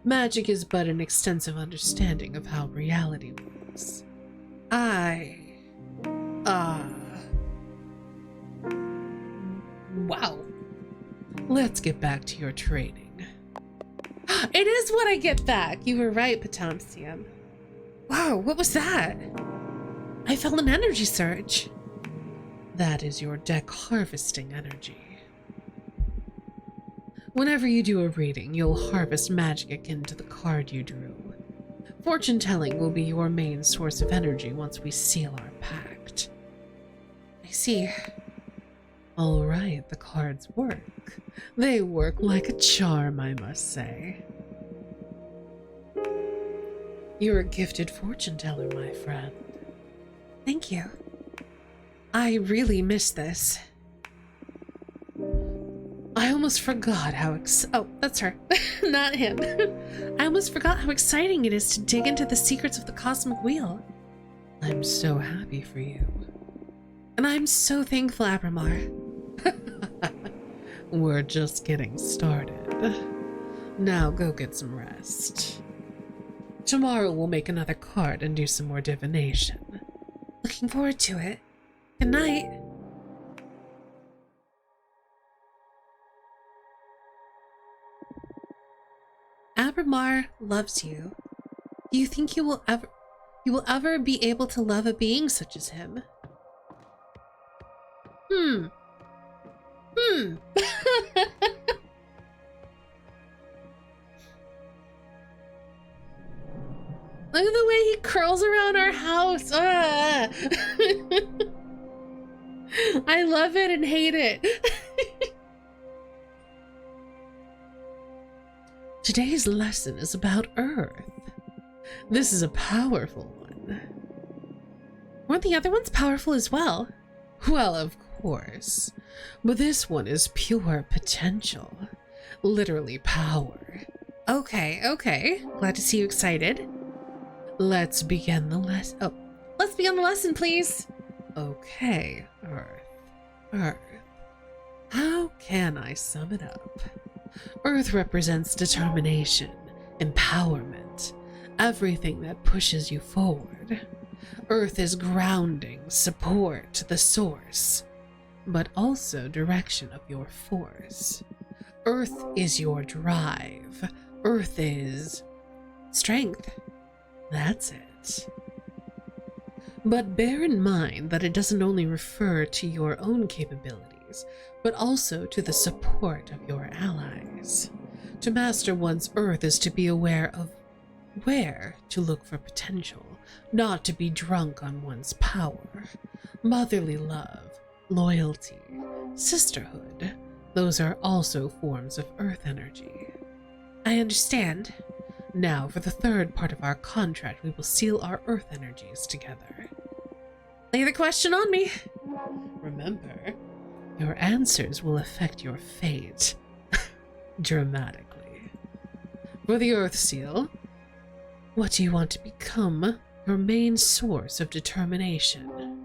Magic is but an extensive understanding of how reality works. Wow. Let's get back to your training. It is what I get back. You were right, Potamsium. Wow, what was that? I felt an energy surge. That is your deck harvesting energy. Whenever you do a reading, you'll harvest magic akin to the card you drew. Fortune telling will be your main source of energy once we seal our pact. I see. All right, the cards work. They work like a charm, I must say. You're a gifted fortune teller, my friend. Thank you. I really miss this. I almost forgot how oh, that's her, not him. I almost forgot how exciting it is to dig into the secrets of the Cosmic Wheel. I'm so happy for you. And I'm so thankful, Abramar. We're just getting started. Now go get some rest. Tomorrow we'll make another card and do some more divination. Looking forward to it. Good night. Abramar loves you. Do you think you will ever be able to love a being such as him? Look at the way he curls around our house. I love it and hate it. Today's lesson is about Earth. This is a powerful one. Weren't the other ones powerful as well? Well, of course. But this one is pure potential. Literally power. Okay. Glad to see you excited. Let's begin the lesson. Oh, let's begin the lesson, please. Okay, Earth. How can I sum it up? Earth represents determination, empowerment, everything that pushes you forward. Earth is grounding, support, the source, but also direction of your force. Earth is your drive. Earth is strength. That's it. But bear in mind that it doesn't only refer to your own capabilities, but also to the support of your allies. To master one's Earth is to be aware of where to look for potential, not to be drunk on one's power. Motherly love, loyalty, sisterhood, those are also forms of Earth energy. I understand. Now, for the third part of our contract, we will seal our earth energies together. Lay the question on me. Remember, your answers will affect your fate dramatically. For the earth seal, what do you want to become your main source of determination?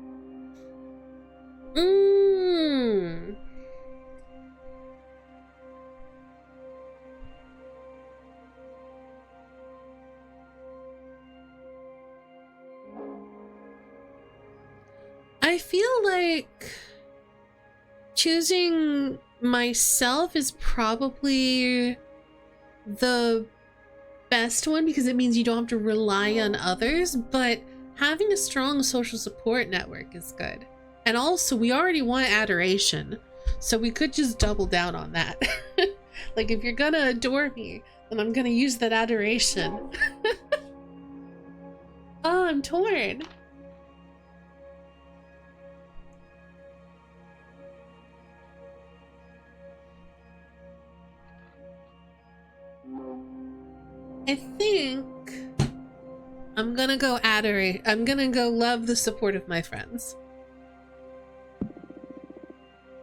I feel like choosing myself is probably the best one because it means you don't have to rely on others, but having a strong social support network is good. And also, we already want adoration, so we could just double down on that. Like, if you're gonna adore me, then I'm gonna use that adoration. Oh, I'm torn. I think I'm gonna go adorate. I'm gonna go love the support of my friends.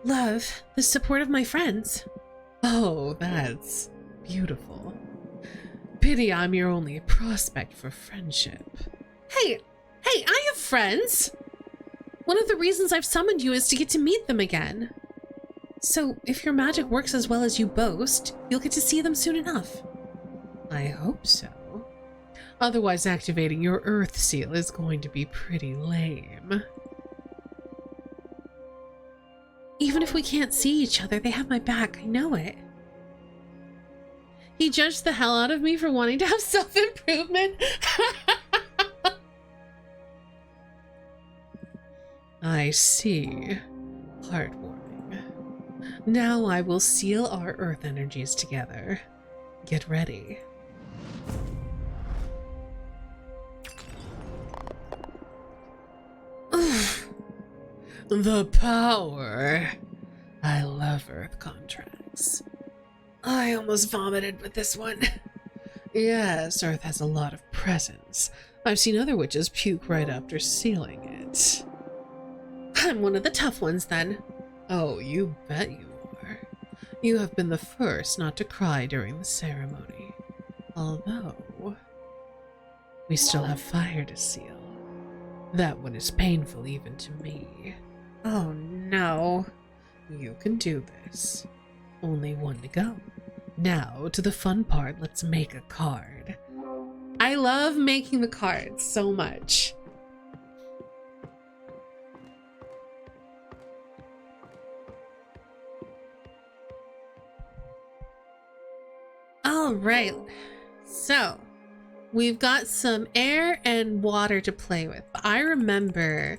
Love the support of my friends. Oh, that's beautiful. Pity I'm your only prospect for friendship. Hey, I have friends. One of the reasons I've summoned you is to get to meet them again. So if your magic works as well as you boast, you'll get to see them soon enough. I hope so. Otherwise, activating your earth seal is going to be pretty lame. Even if we can't see each other, they have my back. I know it. He judged the hell out of me for wanting to have self-improvement. I see. Heartwarming. Now I will seal our earth energies together. Get ready. The power. I love earth contracts. I almost vomited with this one. Yes, earth has a lot of presence. I've seen other witches puke right after sealing it. I'm one of the tough ones then. Oh, you bet you are. You have been the first not to cry during the ceremony. Although, we still have fire to seal. That one is painful even to me. Oh no. You can do this. Only one to go. Now, to the fun part, let's make a card. I love making the cards so much. All right, so we've got some air and water to play with. I remember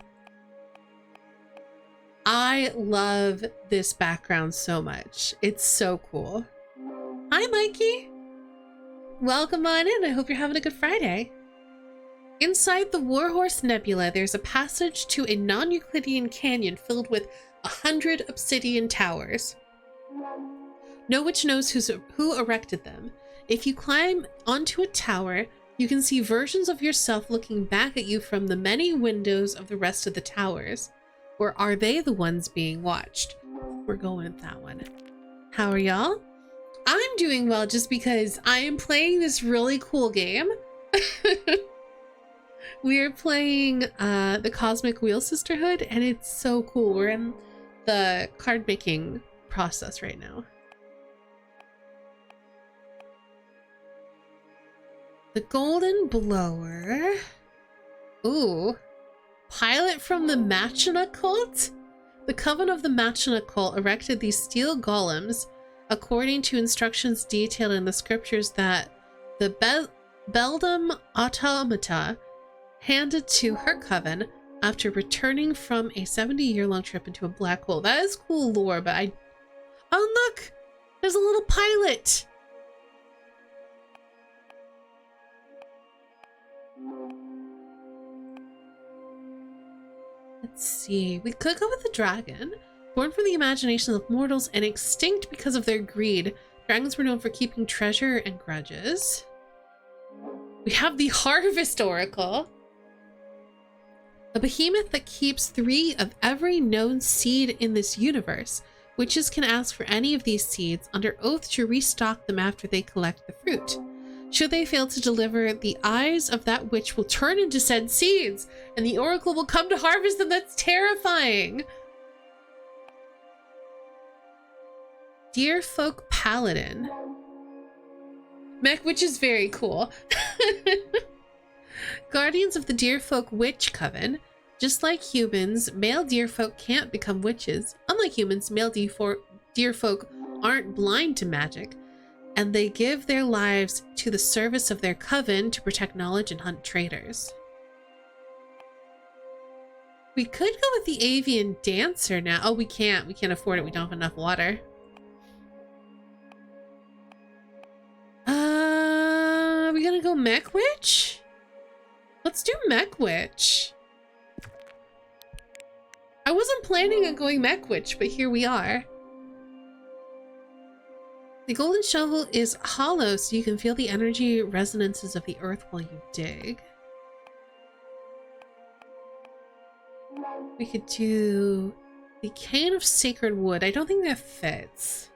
I love this background so much. It's so cool. Hi, Mikey. Welcome on in. I hope you're having a good Friday. Inside the Warhorse Nebula, there's a passage to a non-Euclidean canyon filled with 100 obsidian towers. No witch knows who erected them. If you climb onto a tower, you can see versions of yourself looking back at you from the many windows of the rest of the towers. Or are they the ones being watched? We're going with that one. How are y'all? I'm doing well just because I am playing this really cool game. We're playing the Cosmic Wheel Sisterhood, and it's so cool. We're in the card making process right now. The Golden Blower. Ooh. Pilot from the Machina cult? The Coven of the Machina cult erected these steel golems according to instructions detailed in the scriptures that the Beldam Automata handed to her coven after returning from a 70-year-long trip into a black hole. That is cool lore, but oh look! There's a little pilot! Let's see. We could go with the dragon. Born from the imagination of mortals and extinct because of their greed, dragons were known for keeping treasure and grudges. We have the Harvest Oracle. A behemoth that keeps 3 of every known seed in this universe. Witches can ask for any of these seeds under oath to restock them after they collect the fruit. Should they fail to deliver, the eyes of that witch will turn into said seeds, and the oracle will come to harvest them. That's terrifying. Deerfolk Paladin. Mech Witch is very cool. Guardians of the Deerfolk Witch Coven. Just like humans, male deerfolk can't become witches. Unlike humans, male deerfolk aren't blind to magic, and they give their lives to the service of their coven to protect knowledge and hunt traitors. We could go with the Avian Dancer now. Oh, we can't. We can't afford it. We don't have enough water. Are we gonna go Mech Witch? Let's do Mech Witch. I wasn't planning on going Mech Witch, but here we are. The golden shovel is hollow, so you can feel the energy resonances of the earth while you dig. We could do the cane of sacred wood. I don't think that fits.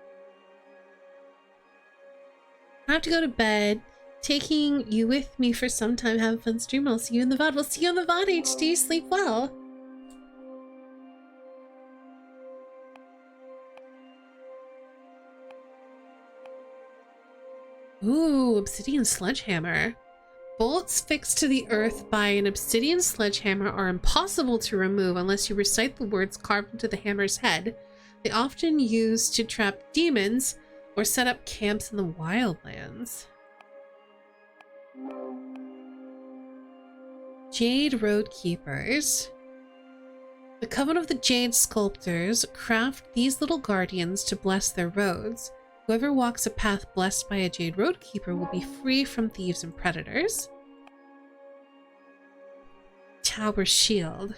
I have to go to bed. Taking you with me for some time. Have a fun stream. I'll see you in the VOD. We'll see you on the VOD, HD. Sleep well. Ooh, obsidian sledgehammer. Bolts fixed to the earth by an obsidian sledgehammer are impossible to remove unless you recite the words carved into the hammer's head. They often used to trap demons or set up camps in the wildlands. Jade Road Keepers. The Coven of the Jade Sculptors craft these little guardians to bless their roads. Whoever walks a path blessed by a Jade Road Keeper will be free from thieves and predators. Tower Shield.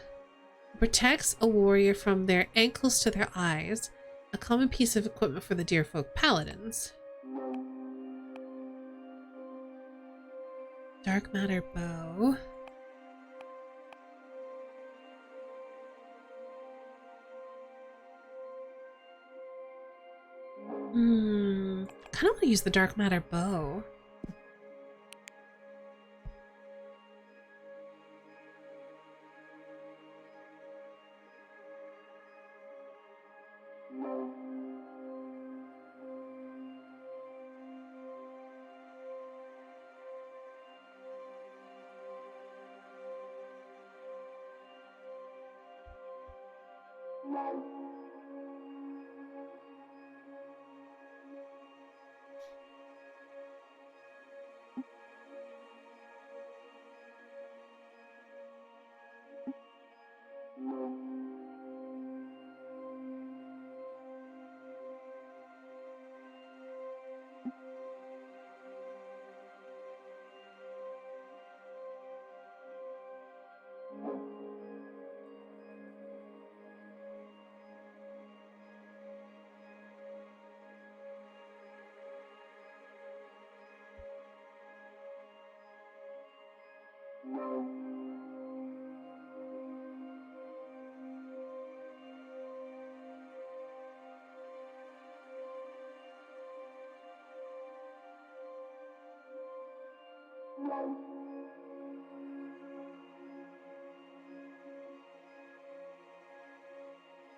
It protects a warrior from their ankles to their eyes. A common piece of equipment for the Deerfolk Paladins. Dark Matter Bow. I kind of want to use the Dark Matter Bow.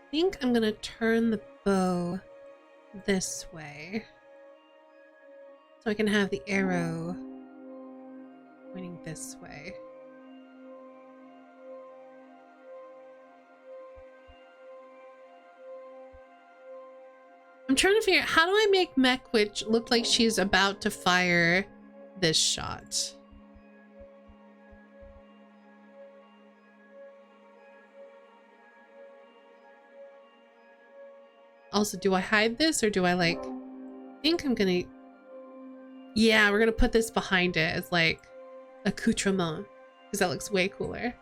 I think I'm gonna turn the bow this way so I can have the arrow pointing this way. I'm trying to figure out, how do I make Mech Witch look like she's about to fire this shot? Also, do I hide this or do I like... I think I'm gonna... Yeah, we're gonna put this behind it as like accoutrement because that looks way cooler.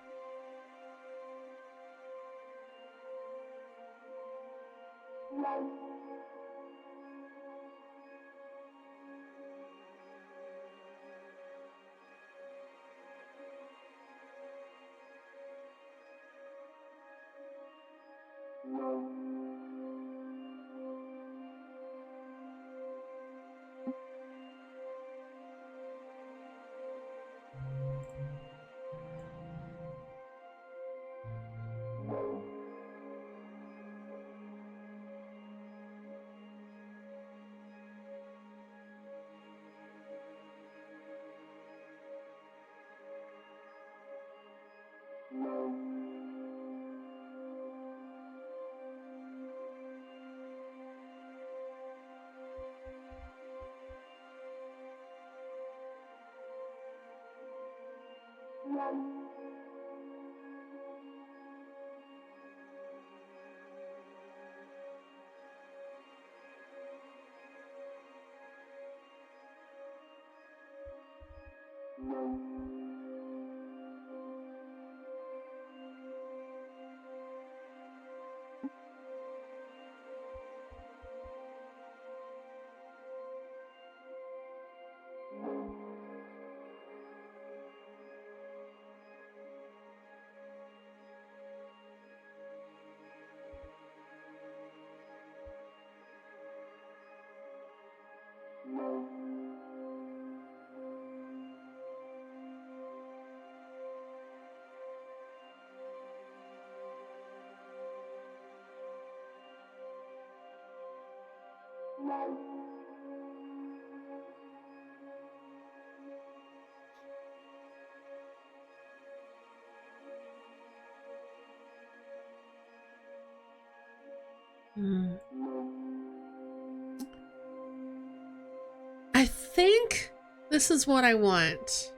I think this is what I want.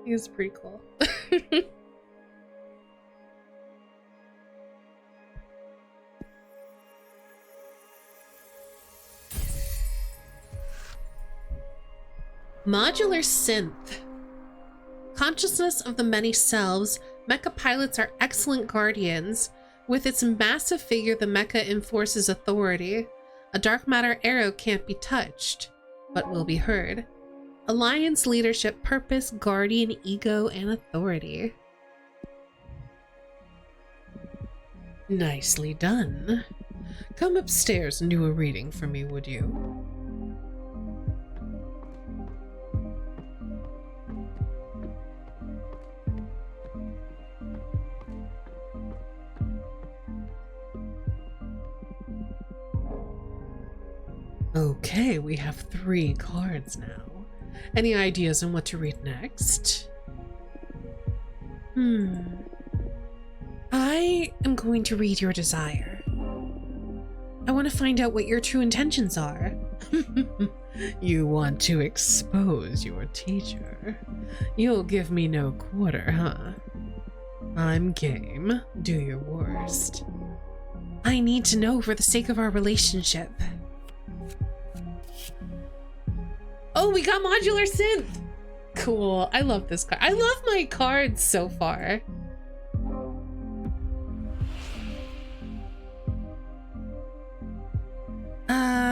It's pretty cool. Modular synth. Consciousness of the many selves, mecha pilots are excellent guardians. With its massive figure, the mecha enforces authority. A dark matter arrow can't be touched, but will be heard. Alliance leadership, purpose, guardian, ego, and authority. Nicely done. Come upstairs and do a reading for me, would you? Okay, we have 3 cards now. Any ideas on what to read next? I am going to read your desire. I want to find out what your true intentions are. You want to expose your teacher. You'll give me no quarter, huh? I'm game. Do your worst. I need to know for the sake of our relationship. Oh, we got modular synth. Cool. I love this card. I love my cards so far.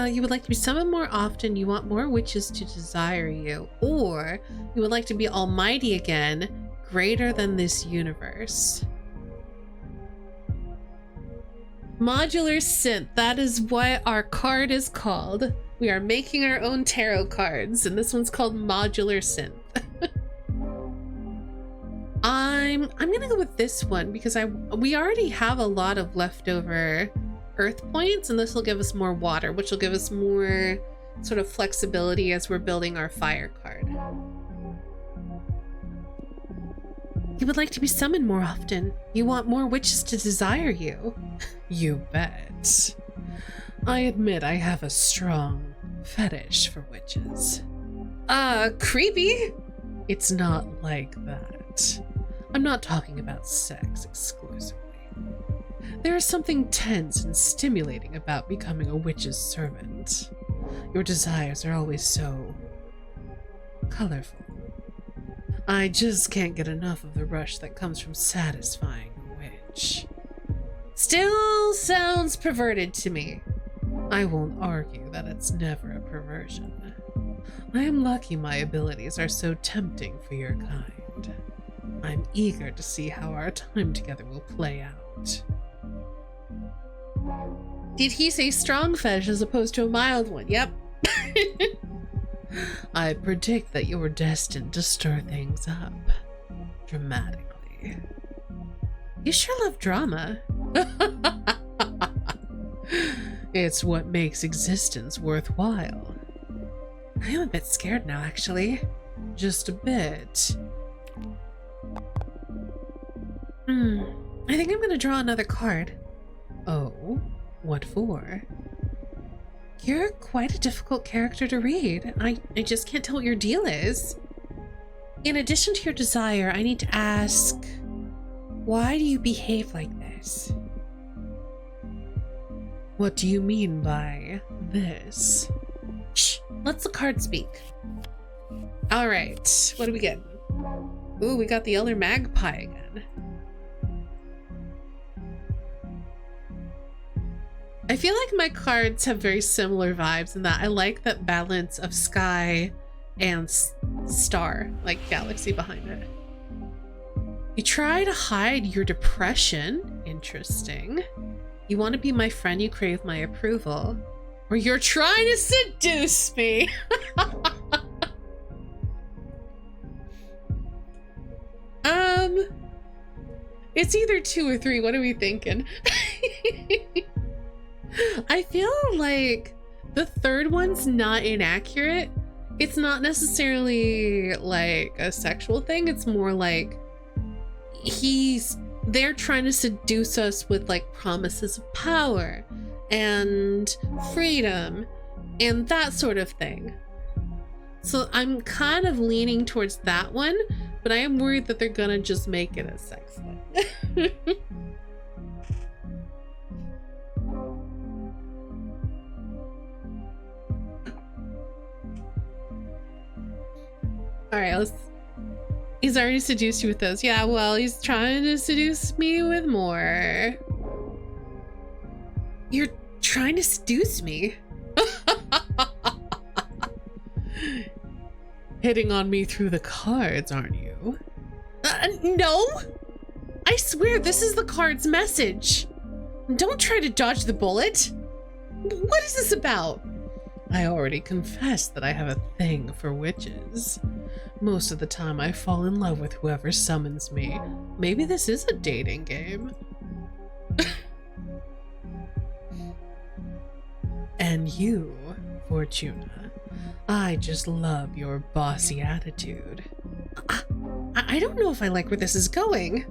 You would like to be summoned more often. You want more witches to desire you. Or you would like to be almighty again, greater than this universe. Modular synth. That is what our card is called. We are making our own tarot cards, and this one's called Modular Synth. I'm gonna go with this one because we already have a lot of leftover earth points, and this will give us more water, which will give us more sort of flexibility as we're building our fire card. You would like to be summoned more often. You want more witches to desire you. You bet. I admit I have a strong fetish for witches. Creepy? It's not like that. I'm not talking about sex exclusively. There is something tense and stimulating about becoming a witch's servant. Your desires are always so colorful. I just can't get enough of the rush that comes from satisfying a witch. Still sounds perverted to me. I won't argue that it's never a perversion. I am lucky my abilities are so tempting for your kind. I'm eager to see how our time together will play out. Did he say strong fetish as opposed to a mild one? Yep. I predict that you're destined to stir things up dramatically. You sure love drama. It's what makes existence worthwhile. I am a bit scared now, actually. Just a bit. I think I'm gonna draw another card. Oh, what for? You're quite a difficult character to read. I just can't tell what your deal is. In addition to your desire, I need to ask, why do you behave like this? What do you mean by this? Shh, let the card speak. All right, what do we get? Ooh, we got the Elder Magpie again. I feel like my cards have very similar vibes in that I like that balance of sky and star, like galaxy behind it. You try to hide your depression. Interesting. You want to be my friend, you crave my approval. Or you're trying to seduce me. It's either 2 or 3. What are we thinking? I feel like the third one's not inaccurate. It's not necessarily like a sexual thing. It's more like they're trying to seduce us with like promises of power and freedom and that sort of thing. So I'm kind of leaning towards that one, but I am worried that they're gonna just make it a sex thing. All right, he's already seduced you with those. Yeah, well, he's trying to seduce me with more. You're trying to seduce me? Hitting on me through the cards, aren't you? No! I swear this is the card's message. Don't try to dodge the bullet. What is this about? I already confessed that I have a thing for witches. Most of the time I fall in love with whoever summons me. Maybe this is a dating game. And you, Fortuna, I just love your bossy attitude. I don't know if I like where this is going.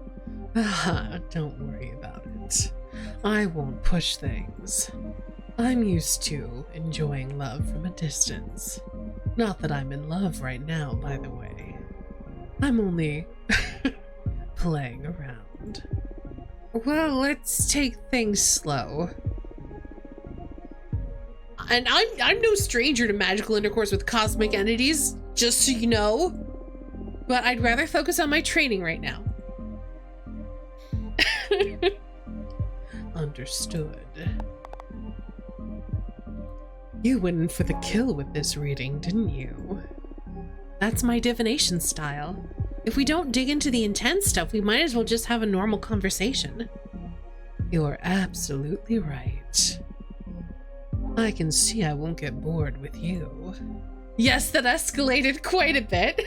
Don't worry about it. I won't push things. I'm used to enjoying love from a distance. Not that I'm in love right now, by the way. I'm only playing around. Well, let's take things slow. And I'm no stranger to magical intercourse with cosmic entities, just so you know. But I'd rather focus on my training right now. Understood. You went in for the kill with this reading, didn't you? That's my divination style. If we don't dig into the intense stuff, we might as well just have a normal conversation. You're absolutely right. I can see I won't get bored with you. Yes, that escalated quite a bit.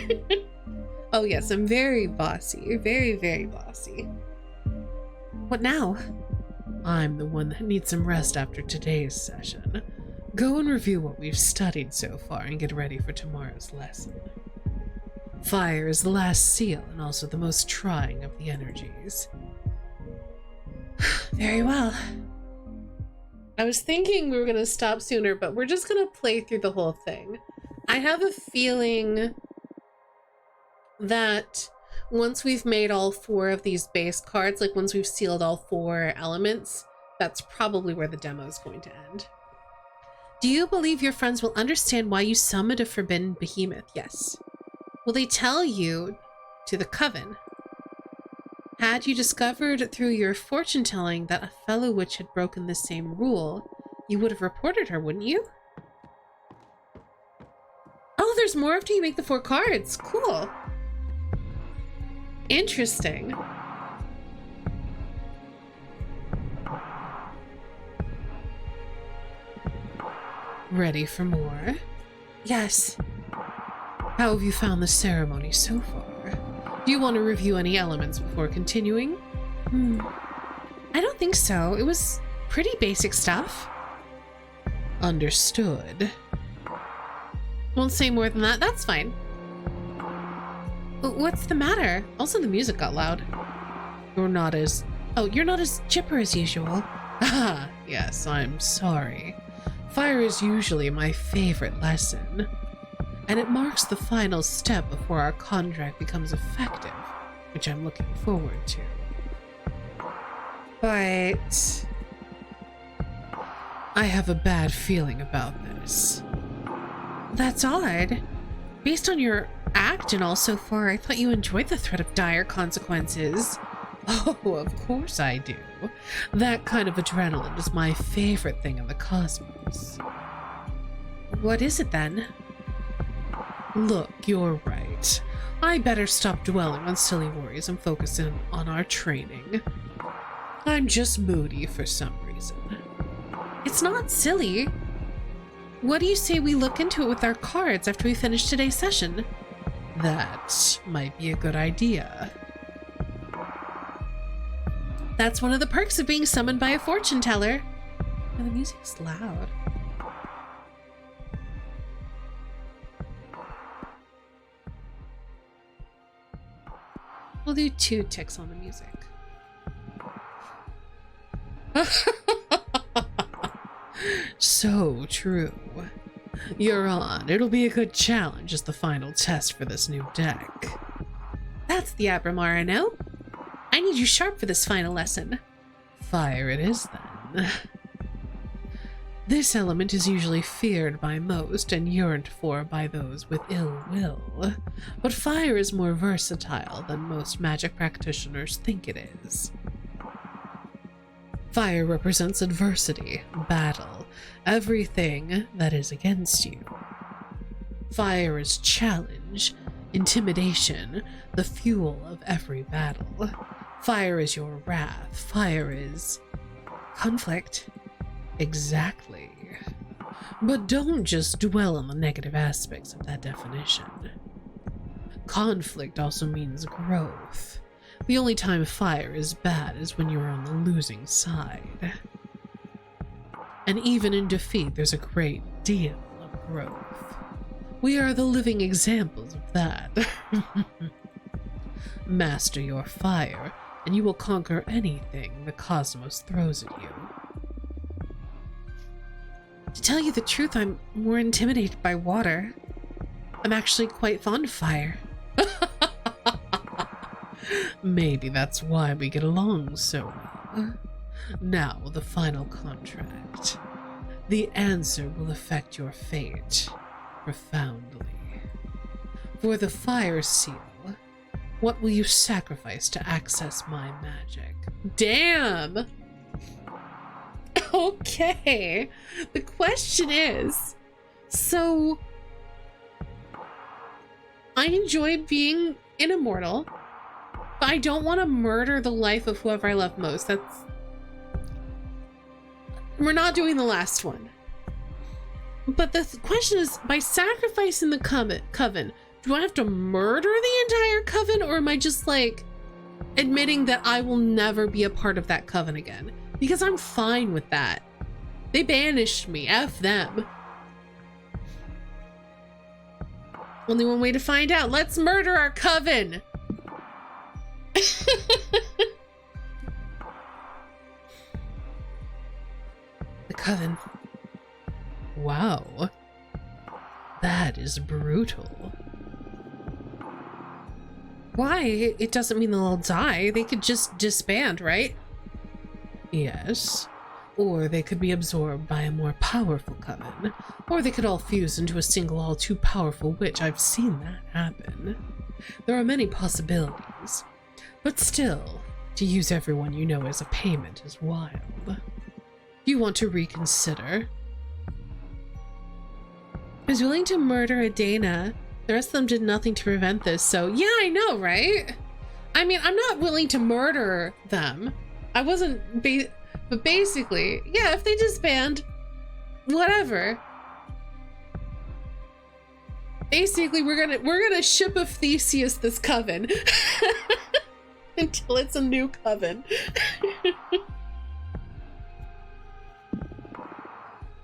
Oh yes, I'm very bossy. Very, very bossy. What now? I'm the one that needs some rest after today's session. Go and review what we've studied so far and get ready for tomorrow's lesson. Fire is the last seal and also the most trying of the energies. Very well. I was thinking we were going to stop sooner, but we're just going to play through the whole thing. I have a feeling that once we've made all 4 of these base cards, like once we've sealed all 4 elements, that's probably where the demo is going to end. Do you believe your friends will understand why you summoned a forbidden behemoth? Yes. Will they tell you to the coven? Had you discovered through your fortune telling that a fellow witch had broken the same rule, you would have reported her, wouldn't you? Oh, there's more after you make the 4 cards. Cool. Interesting. Ready for more? Yes. How have you found the ceremony so far? Do you want to review any elements before continuing? I don't think so. It was pretty basic stuff. Understood. Won't say more than that. That's fine. What's the matter? Also, the music got loud. You're not as chipper as usual. Ah, yes, I'm sorry. Fire is usually my favorite lesson, and it marks the final step before our contract becomes effective, which I'm looking forward to. But I have a bad feeling about this. that's odd. Based on your act and all so far, I thought you enjoyed the threat of dire consequences. Oh, of course I do. That kind of adrenaline is my favorite thing in the cosmos. What is it then? Look, you're right. I better stop dwelling on silly worries and focus in on our training. I'm just moody for some reason. It's not silly. What do you say we look into it with our cards after we finish today's session? That might be a good idea. That's one of the perks of being summoned by a fortune teller. And the music's loud. We'll do 2 ticks on the music. So true. You're on. It'll be a good challenge as the final test for this new deck. That's the Abramar I know. I need you sharp for this final lesson. Fire it is, then. This element is usually feared by most and yearned for by those with ill will, but fire is more versatile than most magic practitioners think it is. Fire represents adversity, battle, everything that is against you. Fire is challenge, intimidation, the fuel of every battle. Fire is your wrath. Fire is conflict. Exactly. But don't just dwell on the negative aspects of that definition. Conflict also means growth. The only time fire is bad is when you're on the losing side. And even in defeat, there's a great deal of growth. We are the living examples of that. Master your fire, and you will conquer anything the cosmos throws at you. To tell you the truth, I'm more intimidated by water. I'm actually quite fond of fire. Maybe that's why we get along so well. Now, the final contract. The answer will affect your fate profoundly. For the fire seal, what will you sacrifice to access my magic? Damn! Okay. The question is, so I enjoy being an immortal, but I don't want to murder the life of whoever I love most. We're not doing the last one. But the question is, by sacrificing the coven, do I have to murder the entire coven, or am I just like admitting that I will never be a part of that coven again? Because I'm fine with that. They banished me. F them. Only one way to find out. Let's murder our coven. The coven. Wow. That is brutal. Why? It doesn't mean they'll all die. They could just disband, right? Yes. Or they could be absorbed by a more powerful coven. Or they could all fuse into a single all too powerful witch. I've seen that happen. There are many possibilities. But still, to use everyone you know as a payment is wild. You want to reconsider? was willing to murder Adana. The rest of them did nothing to prevent this, so yeah, I know, right? I mean, I'm not willing to murder them. I wasn't, but basically, yeah, if they disband, whatever. Basically, we're gonna ship of Theseus this coven until it's a new coven.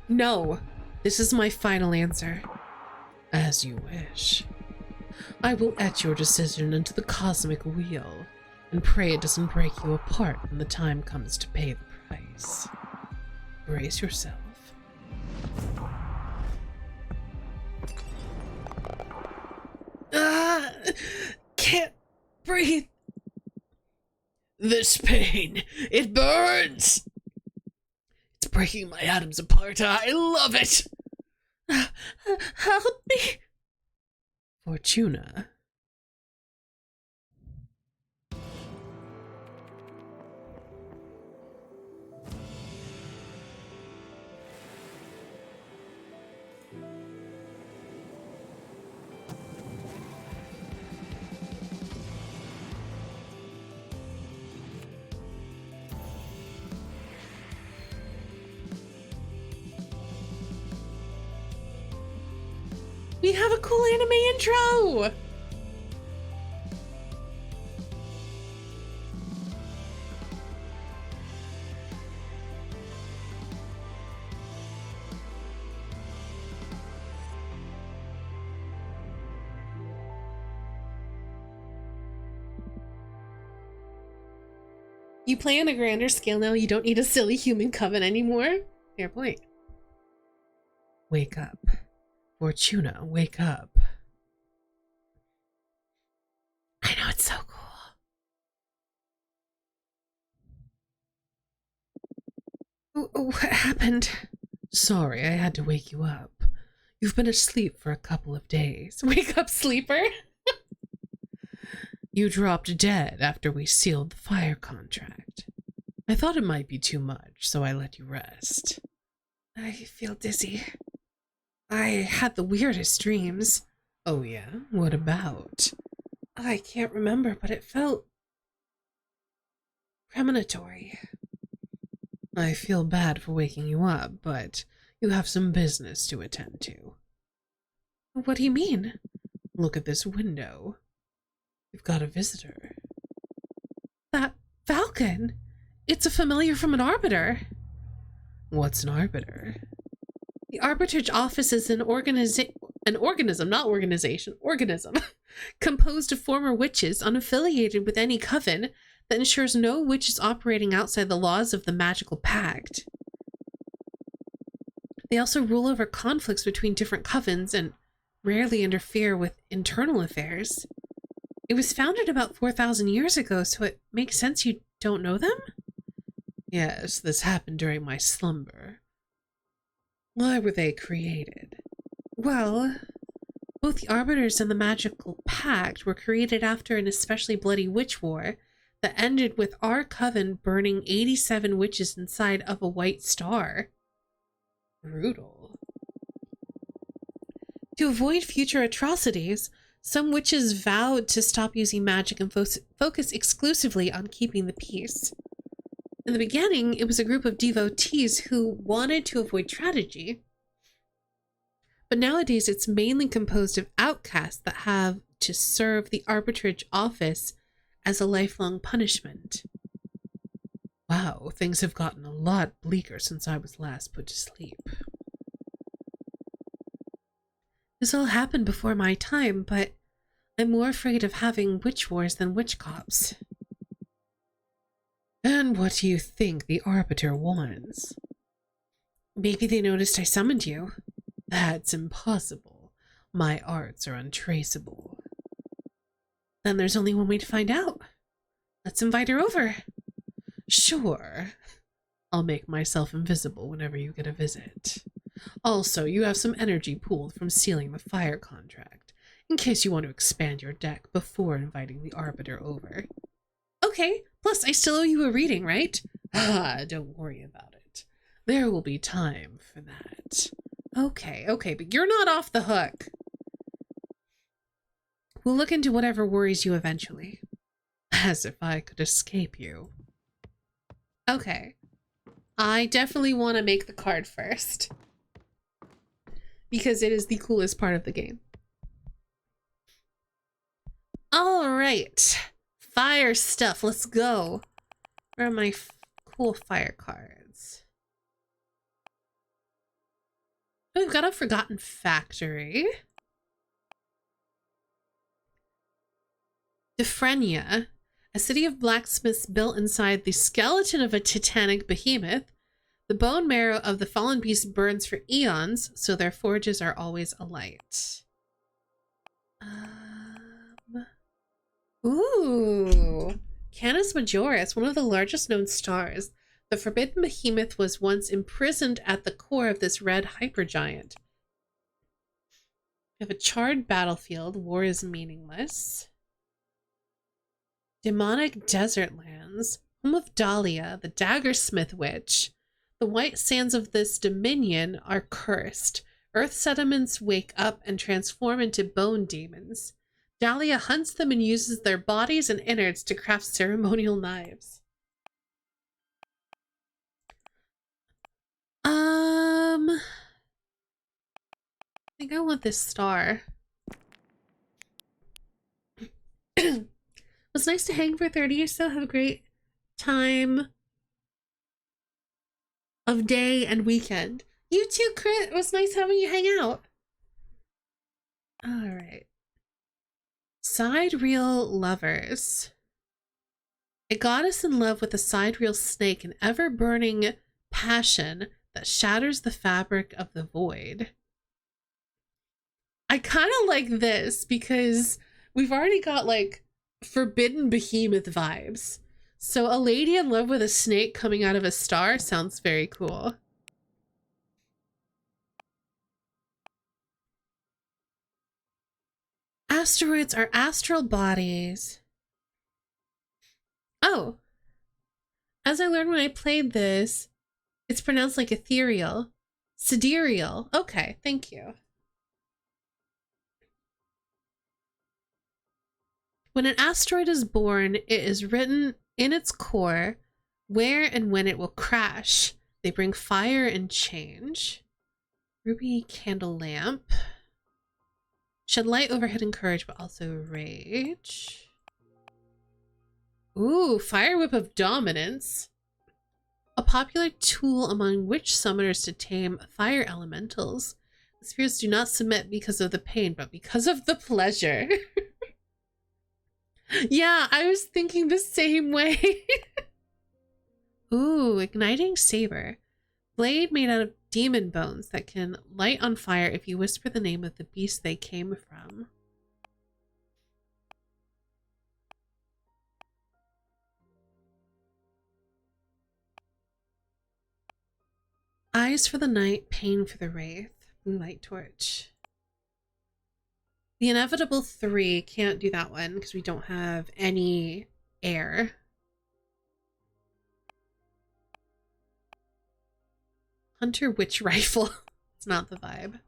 No, this is my final answer. As you wish. I will etch your decision into the cosmic wheel and pray it doesn't break you apart when the time comes to pay the price. Brace yourself. Can't breathe. This pain, it burns. It's breaking my atoms apart. I love it. Help me. Fortuna. We have a cool anime intro! You play on a grander scale now, you don't need a silly human coven anymore? Fair point. Wake up. Fortuna, wake up. I know, it's so cool. What happened? Sorry, I had to wake you up. You've been asleep for a couple of days. Wake up, sleeper. You dropped dead after we sealed the fire contract. I thought it might be too much, so I let you rest. I feel dizzy. I had the weirdest dreams. Oh yeah? What about? I can't remember, but it felt premonitory. I feel bad for waking you up, but you have some business to attend to. What do you mean? Look at this window. We've got a visitor. That falcon! It's a familiar from an arbiter. What's an arbiter? The Arbitrage Office is an organism, composed of former witches unaffiliated with any coven that ensures no witches operating outside the laws of the magical pact. They also rule over conflicts between different covens and rarely interfere with internal affairs. It was founded about 4,000 years ago, so it makes sense you don't know them? Yes, this happened during my slumber. Why were they created? Well, both the Arbiters and the Magical Pact were created after an especially bloody witch war that ended with our coven burning 87 witches inside of a white star. Brutal. To avoid future atrocities, some witches vowed to stop using magic and focus exclusively on keeping the peace. In the beginning, it was a group of devotees who wanted to avoid tragedy. But nowadays, it's mainly composed of outcasts that have to serve the Arbitrage Office as a lifelong punishment. Wow, things have gotten a lot bleaker since I was last put to sleep. This all happened before my time, but I'm more afraid of having witch wars than witch cops. And what do you think the Arbiter wants? Maybe they noticed I summoned you. That's impossible. My arts are untraceable. Then there's only one way to find out. Let's invite her over. Sure. I'll make myself invisible whenever you get a visit. Also, you have some energy pooled from sealing the fire contract, in case you want to expand your deck before inviting the Arbiter over. Okay, plus I still owe you a reading, right? Ah, don't worry about it. There will be time for that. Okay, okay, but you're not off the hook. We'll look into whatever worries you eventually. As if I could escape you. Okay. I definitely want to make the card first. Because it is the coolest part of the game. Alright. Fire stuff, let's go. Where are my cool fire cards? Oh, we've got a Forgotten Factory. Defrenia, a city of blacksmiths built inside the skeleton of a titanic behemoth. The bone marrow of the fallen beast burns for eons, so their forges are always alight. Ooh. Canis Majoris, one of the largest known stars. The forbidden behemoth was once imprisoned at the core of this red hypergiant. We have a charred battlefield. War is meaningless. Demonic desert lands. Home of Dahlia, the daggersmith witch. The white sands of this dominion are cursed. Earth sediments wake up and transform into bone demons. Dahlia hunts them and uses their bodies and innards to craft ceremonial knives. I think I want this star. It was nice to hang for 30 or so. Have a great time of day and weekend. You too, Crit. It was nice having you hang out. All right. Sidereal lovers. A goddess in love with a sidereal snake, an ever-burning passion that shatters the fabric of the void. I kind of like this because we've already got like forbidden behemoth vibes. So a lady in love with a snake coming out of a star sounds very cool. Asteroids are astral bodies. Oh. As I learned when I played this, it's pronounced like ethereal. Sidereal. Okay, thank you. When an asteroid is born, it is written in its core where and when it will crash. They bring fire and change. Ruby candle lamp. Shed light over hidden courage, but also rage. Ooh, fire whip of dominance. A popular tool among witch summoners to tame fire elementals. The spirits do not submit because of the pain, but because of the pleasure. Yeah, I was thinking the same way. Ooh, igniting saber. Blade made out of demon bones that can light on fire if you whisper the name of the beast they came from. Eyes for the night, pain for the wraith. Moonlight torch. The inevitable 3, can't do that one because we don't have any air. Hunter witch rifle. It's not the vibe.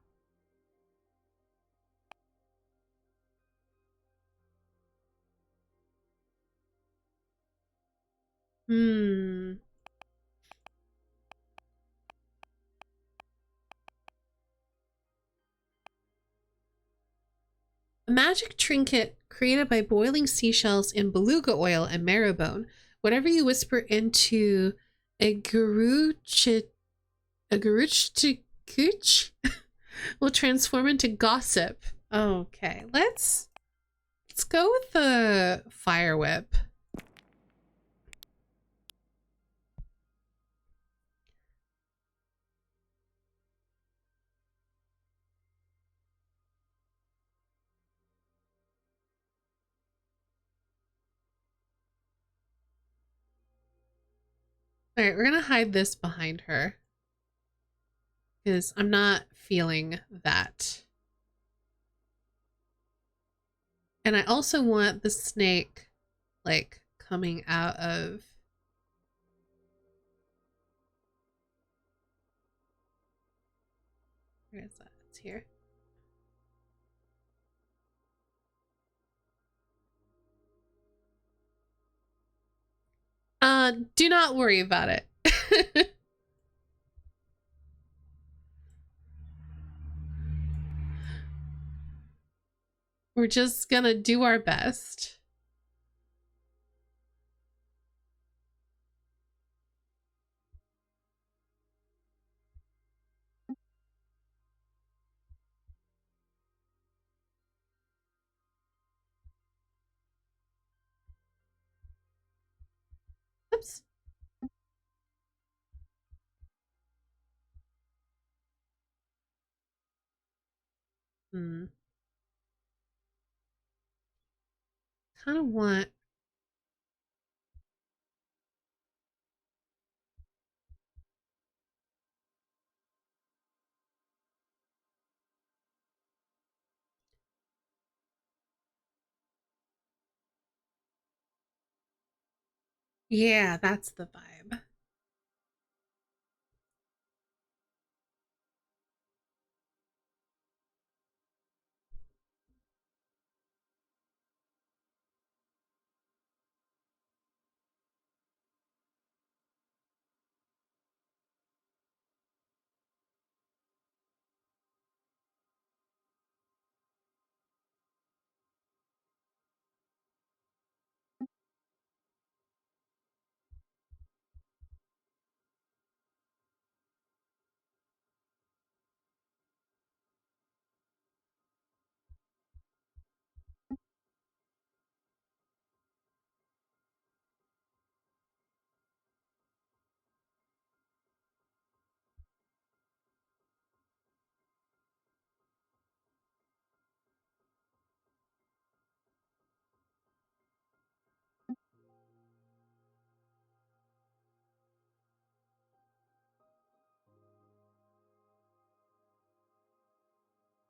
A magic trinket created by boiling seashells in beluga oil and marrowbone. Whatever you whisper into a garuchikuch will transform into gossip. Okay, let's go with the fire whip. All right, we're gonna hide this behind her because I'm not feeling that. And I also want the snake like coming out of here. Do not worry about it. We're just gonna do our best. Oops. Hmm. Kind of want. Yeah, that's the vibe.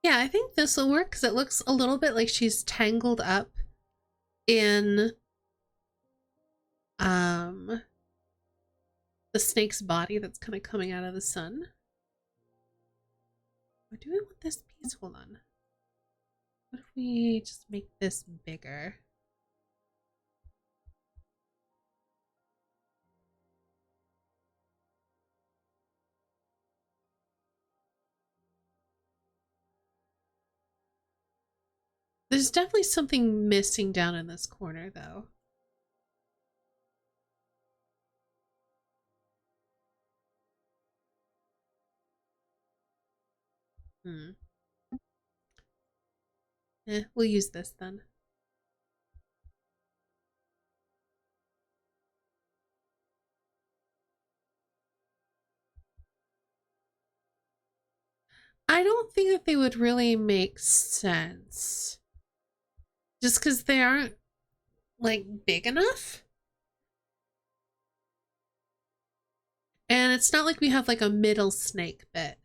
Yeah, I think this will work because it looks a little bit like she's tangled up in um the snake's body that's kind of coming out of the sun. Or do we want this piece? Hold on. What if we just make this bigger? There's definitely something missing down in this corner, though. Hmm. We'll use this then. I don't think that they would really make sense. Just because they aren't, like, big enough. And it's not like we have, like, a middle snake bit.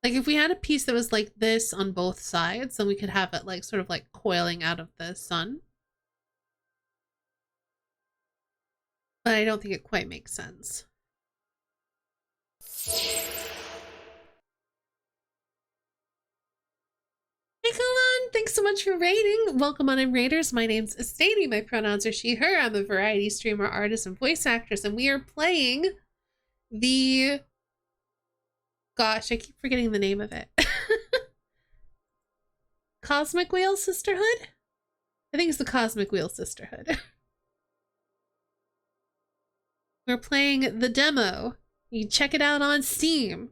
Like, if we had a piece that was like this on both sides, then we could have it, like, sort of, like, coiling out of the sun. But I don't think it quite makes sense. Hey, Kalan, thanks so much for raiding. Welcome on in, Raiders. My name's Estady. My pronouns are she, her. I'm a variety streamer, artist, and voice actress, and we are playing the... Gosh, I keep forgetting the name of it. Cosmic Wheel Sisterhood? I think it's the Cosmic Wheel Sisterhood. We're playing the demo. You can check it out on Steam.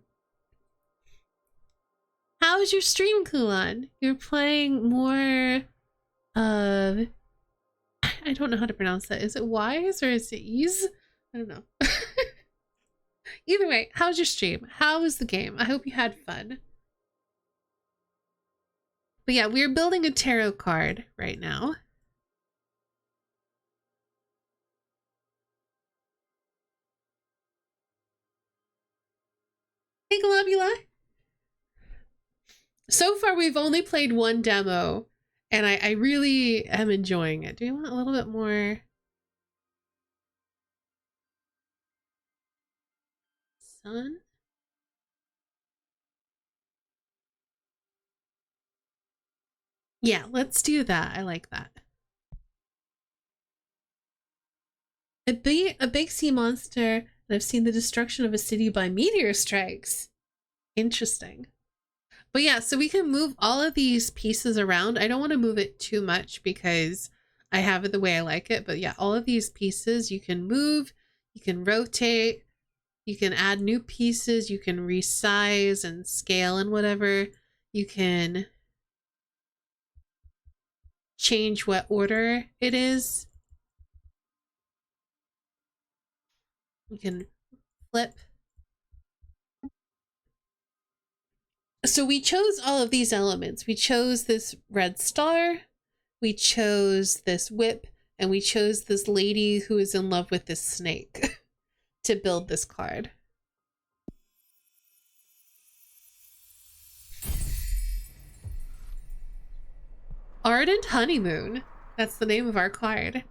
How was your stream, Kulan? You're playing more of... I don't know how to pronounce that. Is it Wise or is it Ease? I don't know. Either way, how was your stream? How was the game? I hope you had fun. But yeah, we're building a tarot card right now. Hey, Globula. So far, we've only played one demo, and I really am enjoying it. Do we want a little bit more sun? Yeah, let's do that. I like that. A big sea monster, and I've seen the destruction of a city by meteor strikes. Interesting. But yeah, so we can move all of these pieces around. I don't want to move it too much because I have it the way I like it. But yeah, all of these pieces you can move, you can rotate, you can add new pieces, you can resize and scale and whatever. You can change what order it is. You can flip. So we chose all of these elements. We chose this red star, we chose this whip, and we chose this lady who is in love with this snake to build this card. Ardent Honeymoon. That's the name of our card.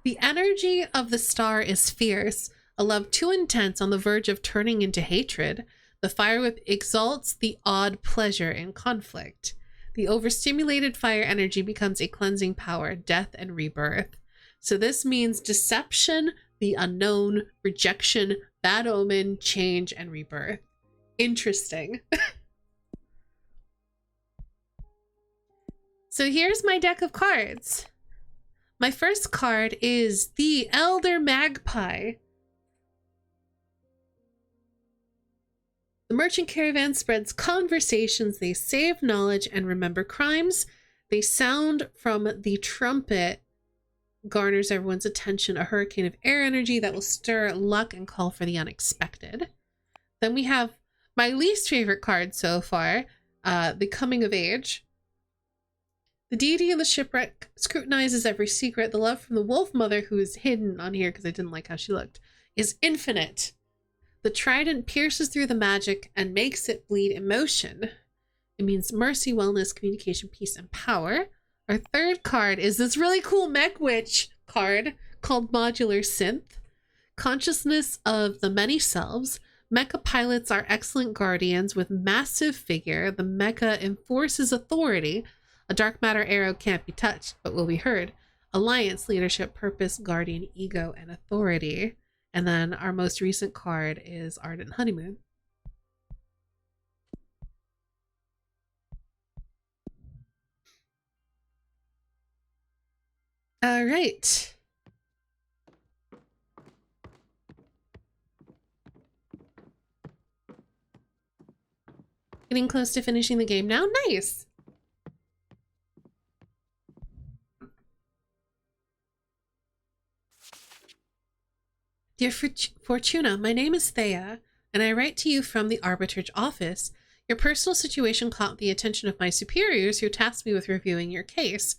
The energy of the star is fierce, a love too intense on the verge of turning into hatred. The fire whip exalts the odd pleasure in conflict. The overstimulated fire energy becomes a cleansing power, death and rebirth. So this means deception, the unknown, rejection, bad omen, change, and rebirth. Interesting. So here's my deck of cards. My first card is the Elder Magpie. The merchant caravan spreads conversations, they save knowledge and remember crimes. They sound from the trumpet, garners everyone's attention, a hurricane of air energy that will stir luck and call for the unexpected. Then we have my least favorite card so far, the Coming of Age. The deity in the shipwreck scrutinizes every secret. The love from the wolf mother, who is hidden on here because I didn't like how she looked, is infinite. The trident pierces through the magic and makes it bleed emotion. It means mercy, wellness, communication, peace, and power. Our third card is this really cool mech witch card called Modular Synth. Consciousness of the many selves. Mecha pilots are excellent guardians with massive figure. The mecha enforces authority. A dark matter arrow can't be touched, but will be heard. Alliance, leadership, purpose, guardian, ego, and authority. And then our most recent card is Ardent Honeymoon. All right. Getting close to finishing the game now. Nice. Dear Fortuna, my name is Thea, and I write to you from the arbitrage office. Your personal situation caught the attention of my superiors, who tasked me with reviewing your case.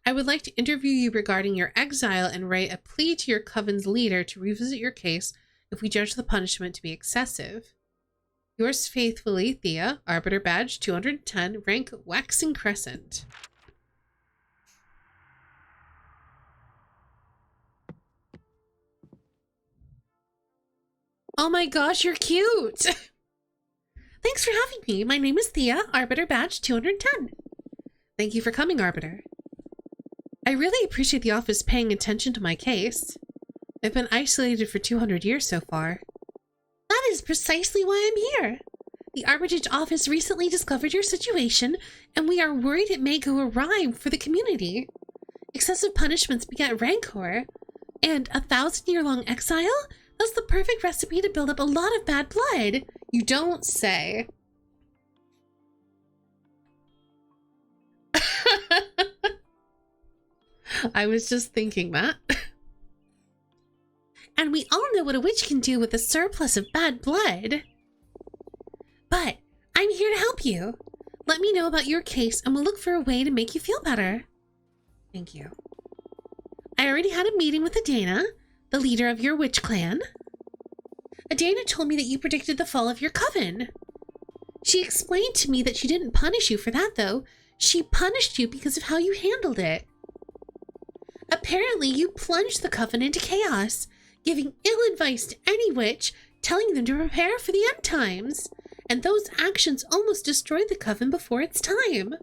I would like to interview you regarding your exile and write a plea to your coven's leader to revisit your case if we judge the punishment to be excessive. Yours faithfully, Thea, Arbiter Badge 210, rank Waxing Crescent. Oh my gosh, you're cute! Thanks for having me. My name is Thea, Arbiter Badge 210. Thank you for coming, Arbiter. I really appreciate the office paying attention to my case. I've been isolated for 200 years so far. That is precisely why I'm here. The arbitrage office recently discovered your situation, and we are worried it may go awry for the community. Excessive punishments beget rancor, and 1,000-year-long exile? That's the perfect recipe to build up a lot of bad blood. You don't say. I was just thinking that. And we all know what a witch can do with a surplus of bad blood. But I'm here to help you. Let me know about your case and we'll look for a way to make you feel better. Thank you. I already had a meeting with Adana, the leader of your witch clan. Adana told me that you predicted the fall of your coven. She explained to me that she didn't punish you for that, though. She punished you because of how you handled it. Apparently, you plunged the coven into chaos, giving ill advice to any witch, telling them to prepare for the end times. And those actions almost destroyed the coven before its time.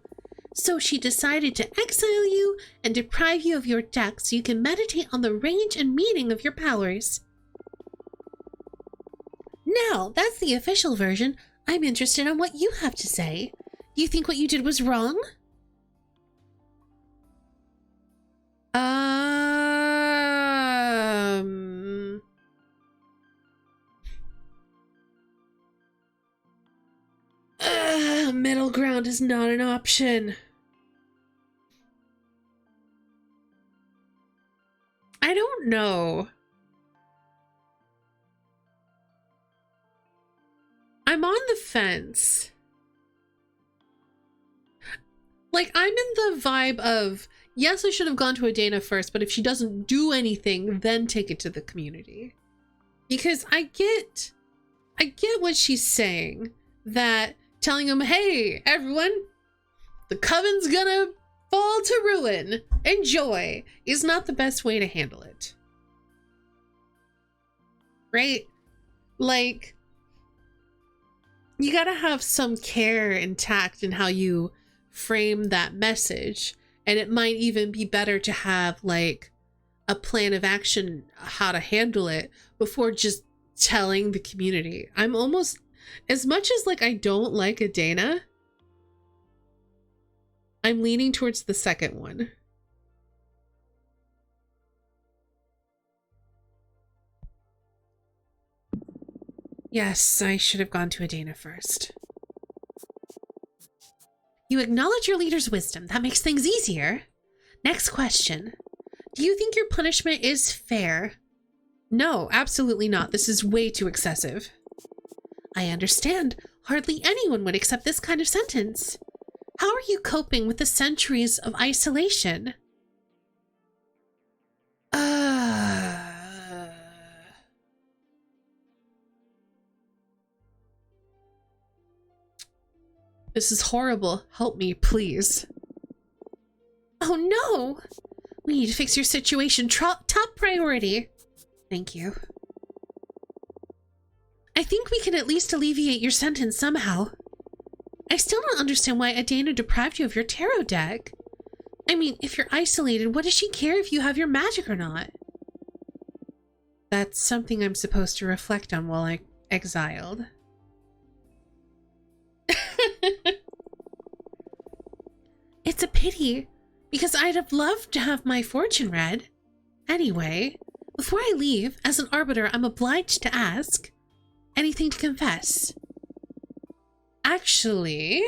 So she decided to exile you and deprive you of your deck so you can meditate on the range and meaning of your powers. Now, that's the official version. I'm interested in what you have to say. Do you think what you did was wrong? Middle ground is not an option. I don't know. I'm on the fence. Like, I'm in the vibe of, yes, I should have gone to Adana first, but if she doesn't do anything, then take it to the community. Because I get what she's saying, that telling them, hey, everyone, the coven's gonna fall to ruin, enjoy, is not the best way to handle it. Right? Like, you gotta have some care and tact in how you frame that message, and it might even be better to have like a plan of action how to handle it before just telling the community. I'm almost, as much as like I don't like Adana, I'm leaning towards the second one. Yes, I should have gone to Adana first. You acknowledge your leader's wisdom. That makes things easier. Next question. Do you think your punishment is fair? No, absolutely not. This is way too excessive. I understand. Hardly anyone would accept this kind of sentence. How are you coping with the centuries of isolation? This is horrible. Help me, please. Oh no! We need to fix your situation. Top priority. Thank you. I think we can at least alleviate your sentence somehow. I still don't understand why Adana deprived you of your tarot deck. I mean, if you're isolated, what does she care if you have your magic or not? That's something I'm supposed to reflect on while I'm exiled. It's a pity, because I'd have loved to have my fortune read. Anyway, before I leave, as an arbiter, I'm obliged to ask, anything to confess? Actually,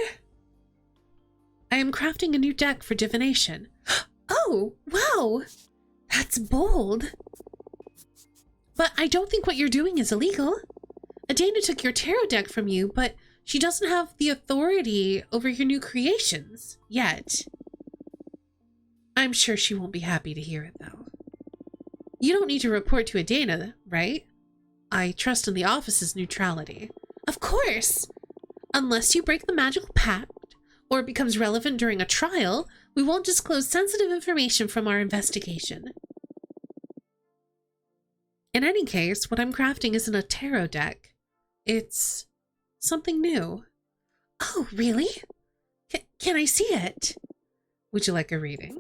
I am crafting a new deck for divination. Oh, wow! That's bold. But I don't think what you're doing is illegal. Adana took your tarot deck from you, but she doesn't have the authority over your new creations yet. I'm sure she won't be happy to hear it, though. You don't need to report to Adana, right? I trust in the office's neutrality. Of course! Unless you break the magical pact, or it becomes relevant during a trial, we won't disclose sensitive information from our investigation. In any case, what I'm crafting isn't a tarot deck. It's something new. Oh, really? Can I see it? Would you like a reading?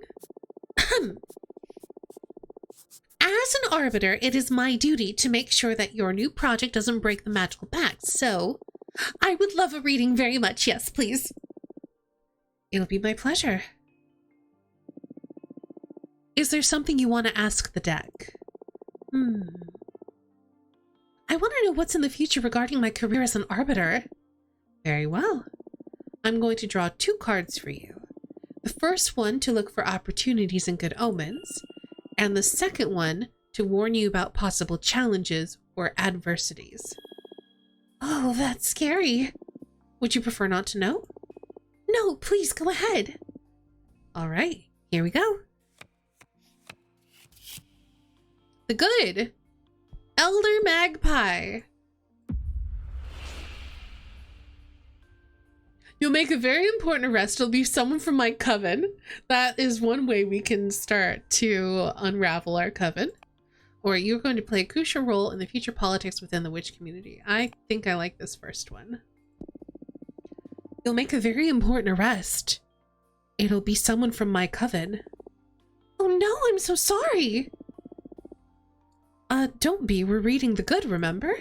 As an arbiter, it is my duty to make sure that your new project doesn't break the magical pact, so I would love a reading very much. Yes, please. It'll be my pleasure. Is there something you want to ask the deck? I want to know what's in the future regarding my career as an arbiter. Very well. I'm going to draw 2 cards for you. The first one to look for opportunities and good omens, and the second one to warn you about possible challenges or adversities. Oh, that's scary. Would you prefer not to know? No, please go ahead. All right, here we go. The good. Elder Magpie. You'll make a very important arrest. It'll be someone from my coven. That is one way we can start to unravel our coven. Or you're going to play a crucial role in the future politics within the witch community. I think I like this first one. You'll make a very important arrest. It'll be someone from my coven. Oh no, I'm so sorry. Don't be. We're reading the good, remember?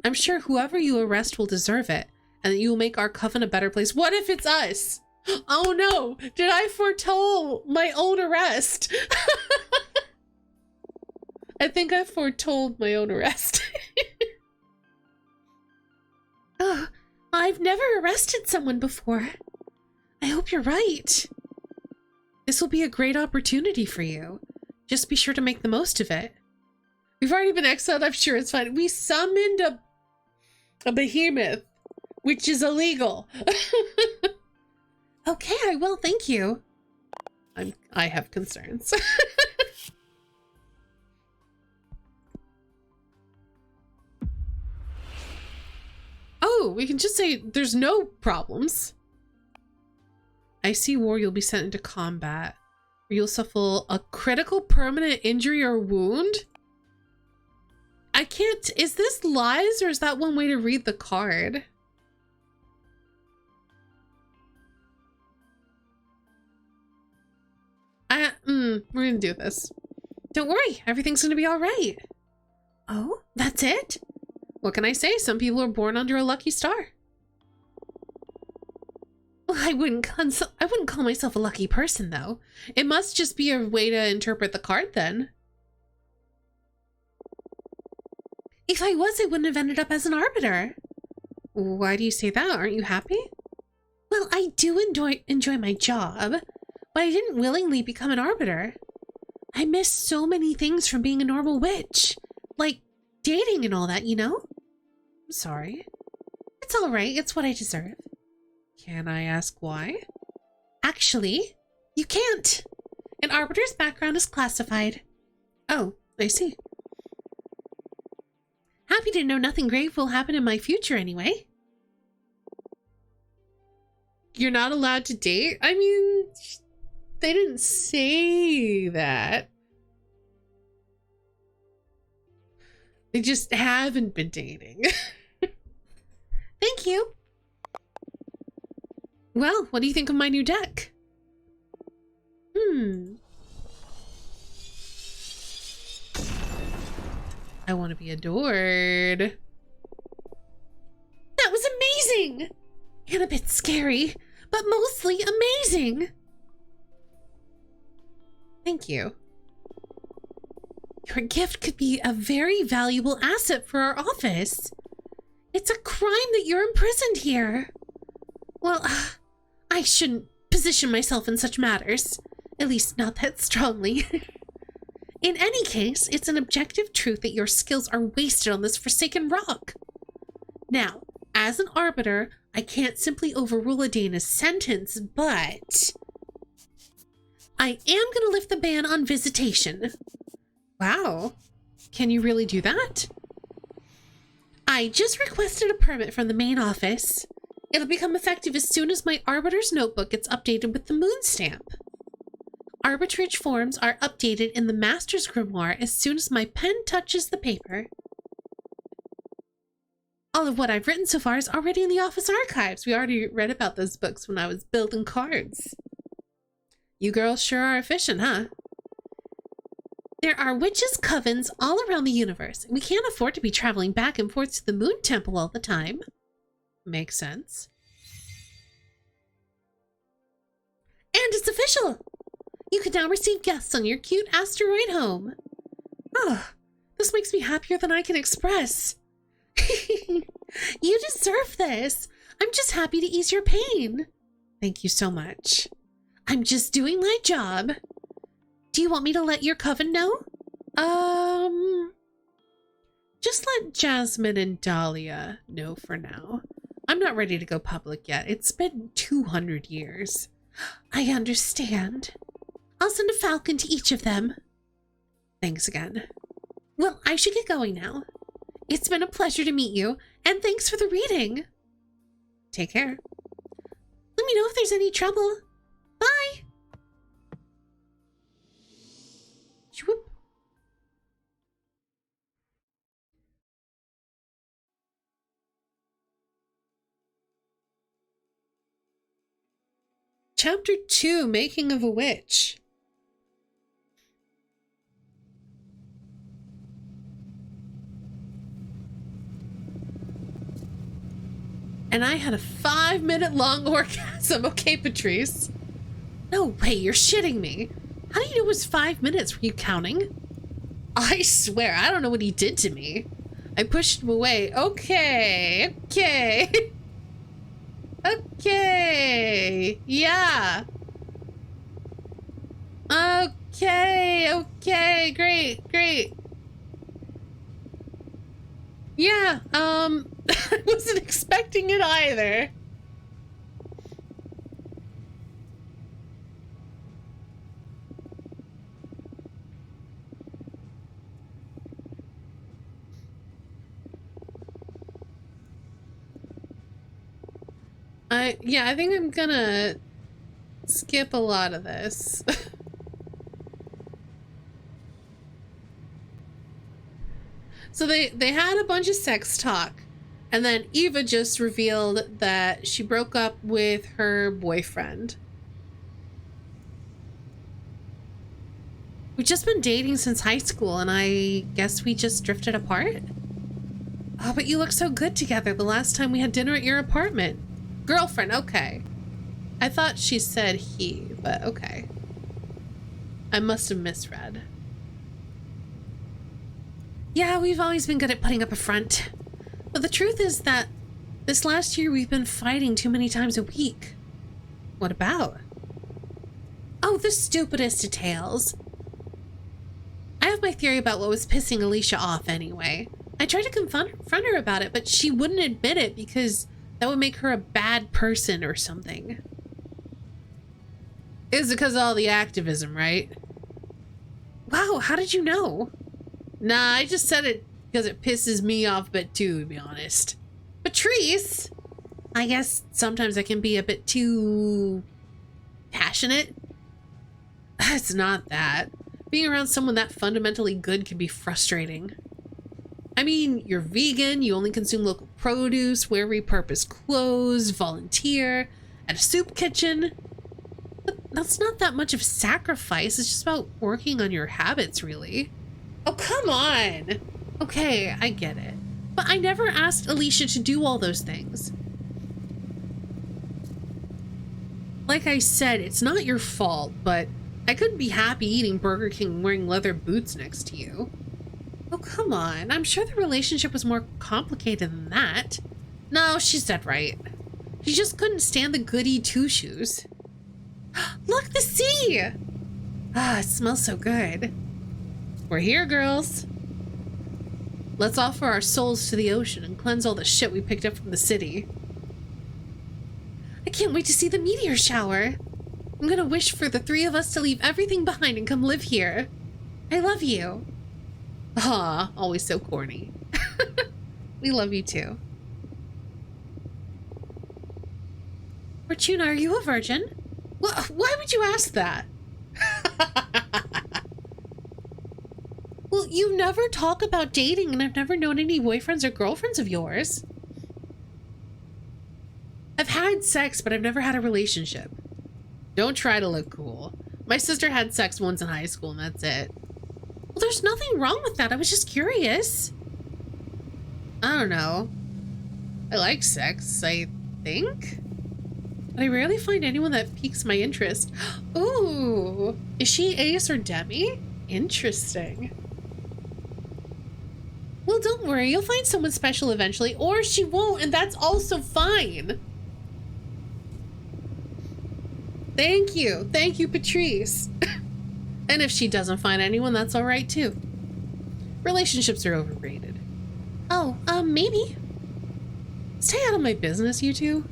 I'm sure whoever you arrest will deserve it, and that you will make our coven a better place. What if it's us? Oh no! Did I foretold my own arrest? I think I foretold my own arrest. Oh, I've never arrested someone before. I hope you're right. This will be a great opportunity for you. Just be sure to make the most of it. We've already been exiled. I'm sure it's fine. We summoned a behemoth, which is illegal. Okay, I will. Thank you. I have concerns. Oh, we can just say there's no problems. I see war, you'll be sent into combat. Or you'll suffer a critical permanent injury or wound? I can't... Is this lies or is that one way to read the card? We're gonna do this. Don't worry, everything's gonna be all right. Oh, that's it? What can I say? Some people are born under a lucky star. Well, I wouldn't call myself a lucky person, though. It must just be a way to interpret the card, then. If I was, I wouldn't have ended up as an arbiter. Why do you say that? Aren't you happy? Well, I do enjoy my job, but I didn't willingly become an arbiter. I miss so many things from being a normal witch. Like dating and all that, you know? I'm sorry. It's all right. It's what I deserve. Can I ask why? Actually, you can't. An arbiter's background is classified. Oh, I see. Happy to know nothing grave will happen in my future anyway. You're not allowed to date? I mean, they didn't say that. They just haven't been dating. Thank you. Well, what do you think of my new deck? I want to be adored. That was amazing! And a bit scary, but mostly amazing. Thank you. Your gift could be a very valuable asset for our office. It's a crime that you're imprisoned here. Well, I shouldn't position myself in such matters. At least not that strongly. In any case, it's an objective truth that your skills are wasted on this forsaken rock. Now, as an arbiter, I can't simply overrule a Dana's sentence, but I am going to lift the ban on visitation. Wow. Can you really do that? I just requested a permit from the main office. It'll become effective as soon as my arbiter's notebook gets updated with the moon stamp. Arbitrage forms are updated in the master's grimoire as soon as my pen touches the paper. All of what I've written so far is already in the office archives. We already read about those books when I was building cards. You girls sure are efficient, huh? There are witches' covens all around the universe. We can't afford to be traveling back and forth to the moon temple all the time. Makes sense. And it's official! You can now receive guests on your cute asteroid home. Oh, this makes me happier than I can express. You deserve this. I'm just happy to ease your pain. Thank you so much. I'm just doing my job. Do you want me to let your coven know? Just let Jasmine and Dahlia know for now. I'm not ready to go public yet. It's been 200 years. I understand. I'll send a falcon to each of them. Thanks again. Well, I should get going now. It's been a pleasure to meet you, and thanks for the reading. Take care. Let me know if there's any trouble. Bye. Whoop. Chapter 2, Making of a Witch. And I had a 5-minute long orgasm. Okay, Patrice. No way, you're shitting me. How do you know it was 5 minutes? Were you counting? I swear, I don't know what he did to me. I pushed him away. Okay, okay. Okay, yeah. Okay, okay, great, great. Yeah, I wasn't expecting it either. Yeah, I think I'm gonna skip a lot of this. So they had a bunch of sex talk, and then Eva just revealed that she broke up with her boyfriend. We've just been dating since high school, and I guess we just drifted apart. Oh, but you look so good together the last time we had dinner at your apartment. Girlfriend, okay. I thought she said he, but okay. I must have misread. Yeah, we've always been good at putting up a front. But the truth is that this last year we've been fighting too many times a week. What about? Oh, the stupidest details. I have my theory about what was pissing Alicia off anyway. I tried to confront her about it, but she wouldn't admit it because that would make her a bad person or something. Is it because of all the activism, right? Wow, how did you know? Nah, I just said it because it pisses me off a bit too, to be honest. Patrice! I guess sometimes I can be a bit too passionate. It's not that. Being around someone that fundamentally good can be frustrating. I mean, you're vegan, you only consume local produce, wear repurposed clothes, volunteer at a soup kitchen. But that's not that much of sacrifice. It's just about working on your habits, really. Oh, come on. Okay, I get it. But I never asked Alicia to do all those things. Like I said, it's not your fault, but I couldn't be happy eating Burger King and wearing leather boots next to you. Oh, come on. I'm sure the relationship was more complicated than that. No, she's dead right. She just couldn't stand the goody two-shoes. Look, the sea! Ah, it smells so good. We're here, girls. Let's offer our souls to the ocean and cleanse all the shit we picked up from the city. I can't wait to see the meteor shower. I'm gonna wish for the three of us to leave everything behind and come live here. I love you. Aw, always so corny. We love you too. Fortuna, are you a virgin? Why would you ask that? Well, you never talk about dating, and I've never known any boyfriends or girlfriends of yours. I've had sex, but I've never had a relationship. Don't try to look cool. My sister had sex once in high school, and that's it. Well, there's nothing wrong with that. I was just curious. I don't know. I like sex, I think. But I rarely find anyone that piques my interest. Ooh, is she Ace or Demi? Interesting. Well, don't worry. You'll find someone special eventually, or she won't, and that's also fine. Thank you. Thank you, Patrice. And if she doesn't find anyone, that's all right, too. Relationships are overrated. Oh, maybe. Stay out of my business, you two.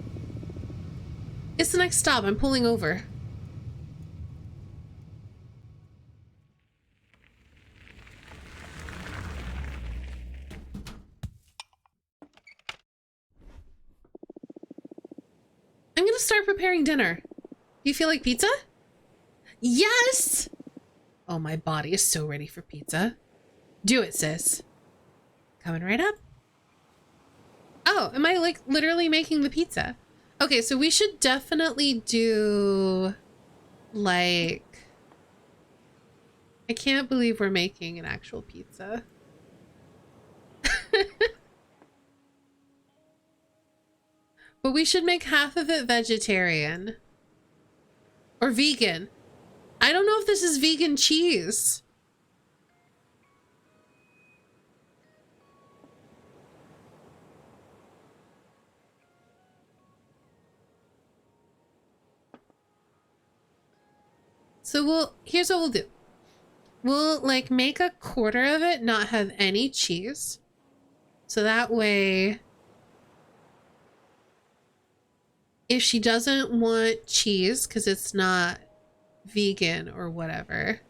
It's the next stop. I'm pulling over. I'm gonna start preparing dinner. Do you feel like pizza? Yes! Oh, my body is so ready for pizza. Do it, sis. Coming right up. Oh, am I like literally making the pizza? Okay, so we should definitely do, like... I can't believe we're making an actual pizza. But we should make half of it vegetarian. Or vegan. I don't know if this is vegan cheese. So here's what we'll do. We'll like make a quarter of it not have any cheese. So that way, if she doesn't want cheese because it's not vegan or whatever,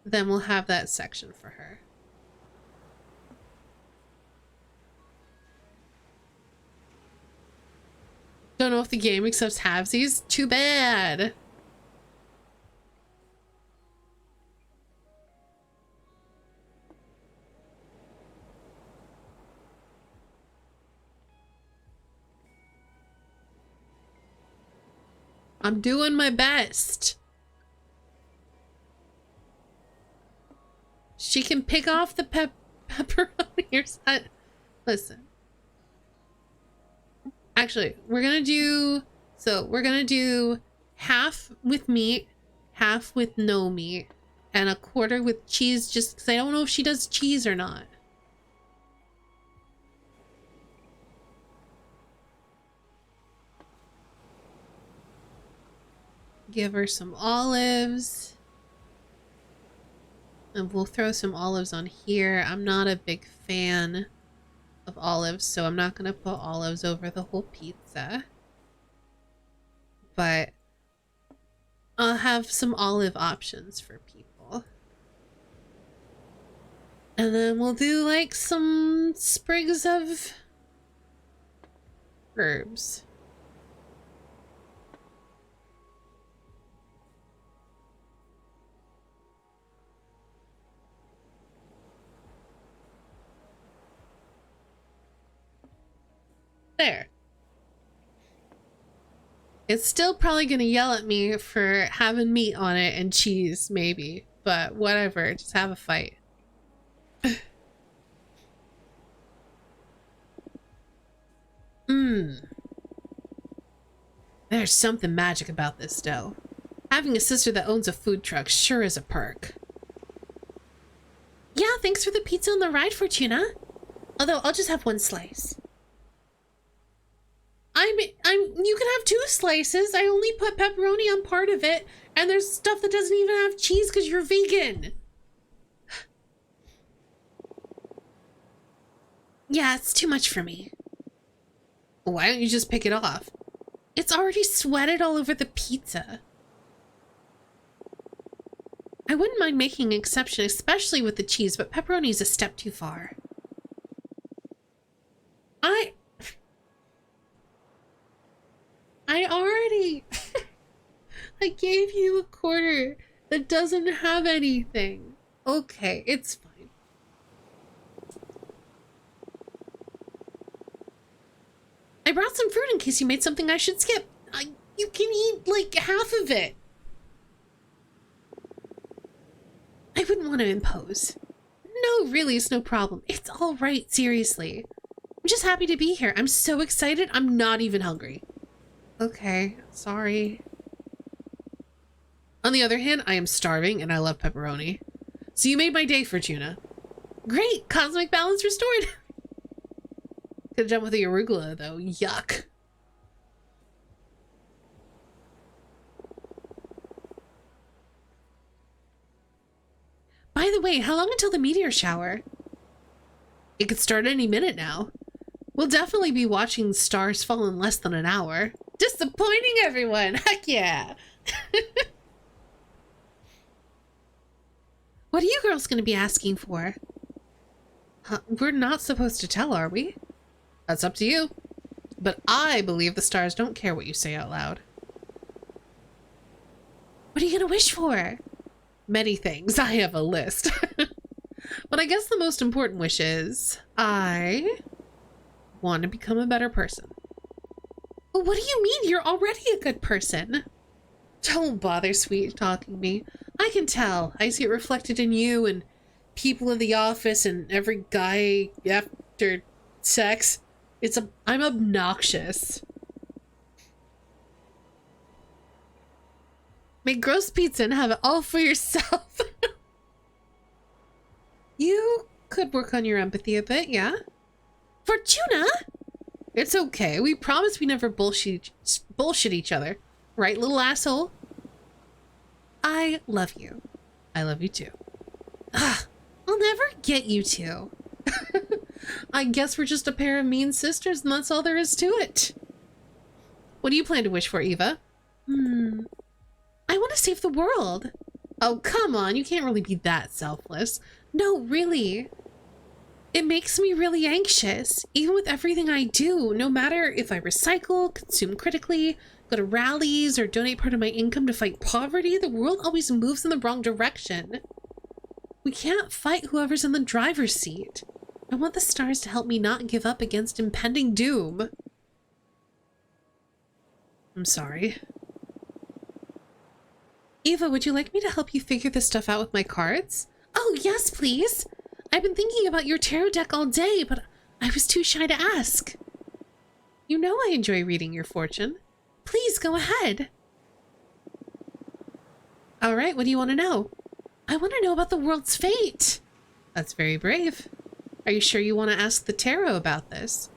then we'll have that section for her. Don't know if the game accepts halvesies. Too bad. I'm doing my best. She can pick off the pepperoni or something. Listen. Actually, we're gonna do half with meat, half with no meat, and a quarter with cheese just because I don't know if she does cheese or not. Give her some olives. And we'll throw some olives on here. I'm not a big fan of olives, so I'm not gonna put olives over the whole pizza. But I'll have some olive options for people. And then we'll do like some sprigs of herbs. There. It's still probably gonna yell at me for having meat on it and cheese, maybe. But whatever, just have a fight. There's something magic about this dough. Having a sister that owns a food truck sure is a perk. Yeah, thanks for the pizza on the ride, Fortuna. Although I'll just have one slice. You can have 2 slices. I only put pepperoni on part of it, and there's stuff that doesn't even have cheese because you're vegan. Yeah, it's too much for me. Why don't you just pick it off? It's already sweated all over the pizza. I wouldn't mind making an exception, especially with the cheese, but pepperoni's a step too far. I already... I gave you a quarter that doesn't have anything. Okay, it's fine. I brought some fruit in case you made something I should skip. You can eat, like, half of it. I wouldn't want to impose. No, really, it's no problem. It's all right, seriously. I'm just happy to be here. I'm so excited, I'm not even hungry. Okay, sorry. On the other hand, I am starving and I love pepperoni. So you made my day, Fortuna. Great! Cosmic balance restored! Could've done with the arugula, though. Yuck. By the way, how long until the meteor shower? It could start any minute now. We'll definitely be watching stars fall in less than an hour. Disappointing everyone! Heck yeah! What are you girls gonna be asking for? We're not supposed to tell, are we? That's up to you. But I believe the stars don't care what you say out loud. What are you gonna wish for? Many things. I have a list. But I guess the most important wish is I want to become a better person. But what do you mean? You're already a good person. Don't bother sweet talking me. I can tell. I see it reflected in you and people in the office and every guy after sex. I'm obnoxious. Make gross pizza and have it all for yourself. You could work on your empathy a bit, yeah? Fortuna? It's okay. We promise we never bullshit each other. Right, little asshole? I love you. I love you too. Ugh, I'll never get you two. I guess we're just a pair of mean sisters and that's all there is to it. What do you plan to wish for, Eva? I want to save the world. Oh, come on. You can't really be that selfless. No, really. It makes me really anxious, even with everything I do, no matter if I recycle, consume critically, go to rallies, or donate part of my income to fight poverty, the world always moves in the wrong direction. We can't fight whoever's in the driver's seat. I want the stars to help me not give up against impending doom. I'm sorry. Eva, would you like me to help you figure this stuff out with my cards? Oh, yes, please. I've been thinking about your tarot deck all day, but I was too shy to ask. You know I enjoy reading your fortune. Please go ahead. All right, what do you want to know? I want to know about the world's fate. That's very brave. Are you sure you want to ask the tarot about this?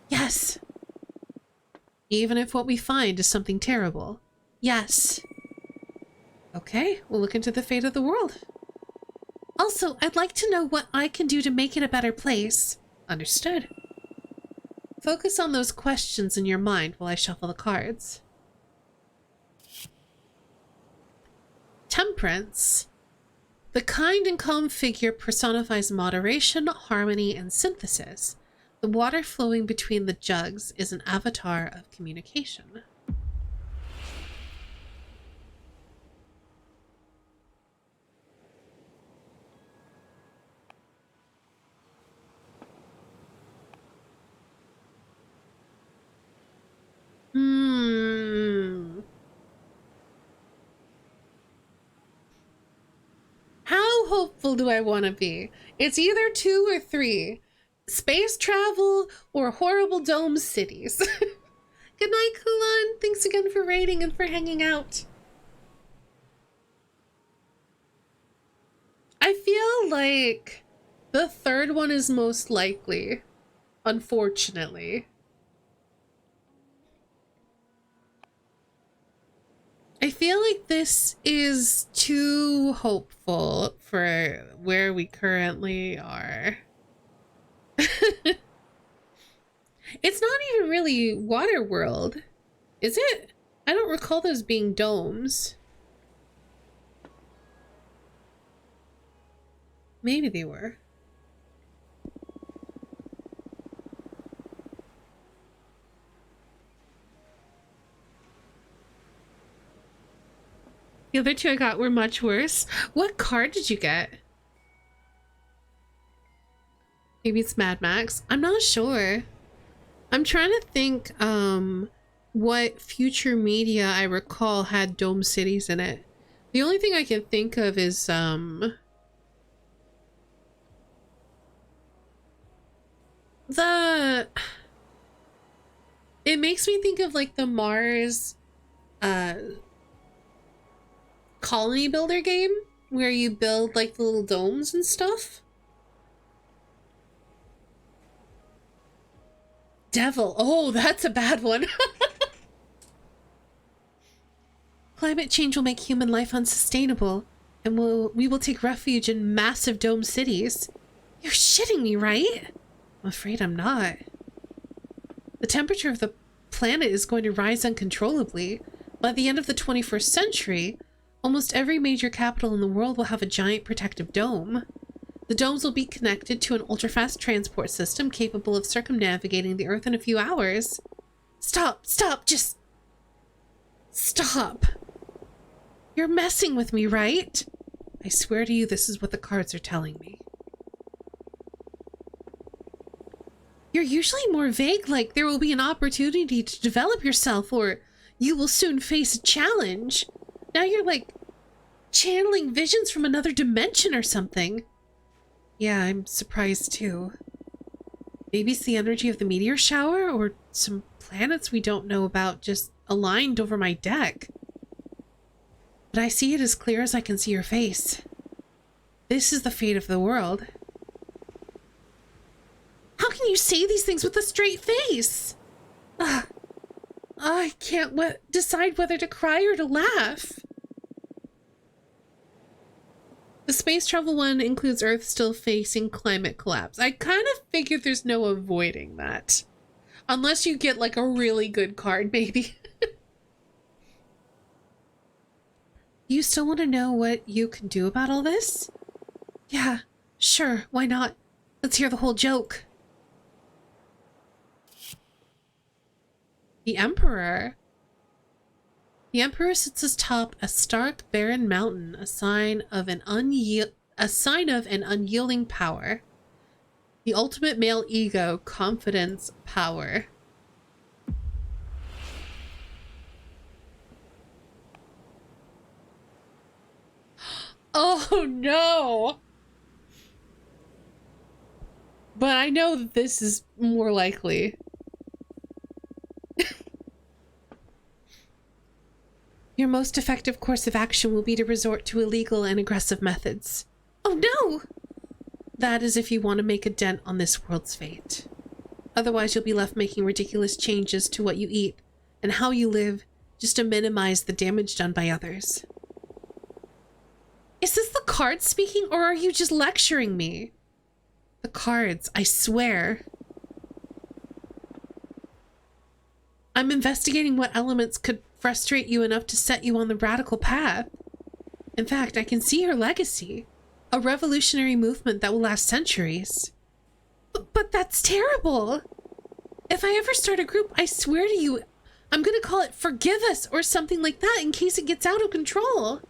Yes. Even if what we find is something terrible? Yes. Okay, we'll look into the fate of the world. Also, I'd like to know what I can do to make it a better place. Understood. Focus on those questions in your mind while I shuffle the cards. Temperance. The kind and calm figure personifies moderation, harmony, and synthesis. The water flowing between the jugs is an avatar of communication. How hopeful do I want to be? It's either 2 or 3. Space travel or horrible dome cities. Good night, Kulan. Thanks again for raiding and for hanging out. I feel like the third one is most likely, unfortunately. I feel like this is too hopeful for where we currently are. It's not even really water world, is it? I don't recall those being domes. Maybe they were. The other 2 I got were much worse. What card did you get? Maybe it's Mad Max. I'm not sure. I'm trying to think what future media I recall had dome cities in it. The only thing I can think of is it makes me think of like the Mars colony builder game where you build like the little domes and stuff. Devil. Oh, that's a bad one. Climate change will make human life unsustainable, and we will take refuge in massive dome cities. You're shitting me, right? I'm afraid I'm not. The temperature of the planet is going to rise uncontrollably. By the end of the 21st century, almost every major capital in the world will have a giant protective dome. The domes will be connected to an ultra-fast transport system capable of circumnavigating the Earth in a few hours. Stop! Stop! Just... stop! You're messing with me, right? I swear to you this is what the cards are telling me. You're usually more vague, like there will be an opportunity to develop yourself or you will soon face a challenge. Now you're like channeling visions from another dimension or something. Yeah, I'm surprised too. Maybe it's the energy of the meteor shower or some planets we don't know about just aligned over my deck. But I see it as clear as I can see your face. This is the fate of the world. How can you say these things with a straight face? I can't decide whether to cry or to laugh. The space travel one includes Earth still facing climate collapse. I kind of figured there's no avoiding that. Unless you get like a really good card, maybe. You still want to know what you can do about all this? Yeah, sure, why not? Let's hear the whole joke. The Emperor. The Emperor sits atop a stark, barren mountain, a sign of an unyielding power. The ultimate male ego, confidence, power. Oh no! But I know that this is more likely. Your most effective course of action will be to resort to illegal and aggressive methods. Oh no! That is if you want to make a dent on this world's fate. Otherwise, you'll be left making ridiculous changes to what you eat and how you live just to minimize the damage done by others. Is this the cards speaking, or are you just lecturing me? The cards, I swear. I'm investigating what elements could frustrate you enough to set you on the radical path. In fact, I can see your legacy. A revolutionary movement that will last centuries. But that's terrible. If I ever start a group, I swear to you, I'm gonna call it Forgive Us or something like that in case it gets out of control.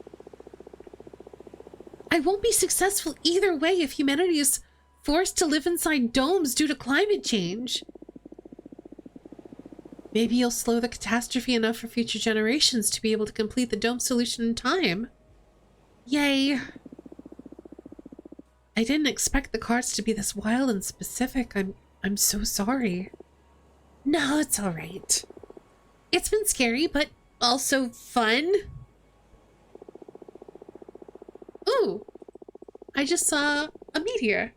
I won't be successful either way if humanity is forced to live inside domes due to climate change. Maybe you'll slow the catastrophe enough for future generations to be able to complete the dome solution in time. Yay. I didn't expect the cards to be this wild and specific. I'm so sorry. No, it's all right. It's been scary, but also fun. Ooh, I just saw a meteor.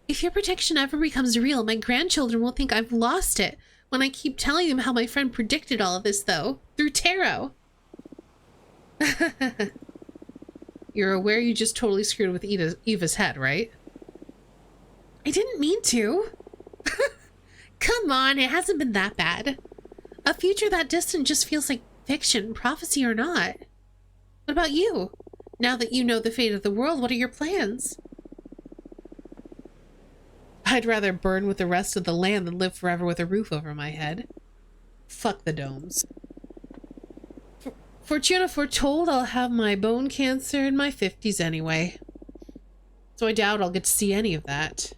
If your protection ever becomes real, my grandchildren will think I've lost it when I keep telling them how my friend predicted all of this, though, through tarot. You're aware you just totally screwed with Eva's head, right? I didn't mean to. Come on, it hasn't been that bad. A future that distant just feels like fiction, prophecy or not. What about you? Now that you know the fate of the world, what are your plans? I'd rather burn with the rest of the land than live forever with a roof over my head. Fuck the domes. Fortuna foretold I'll have my bone cancer in my 50s anyway. So I doubt I'll get to see any of that.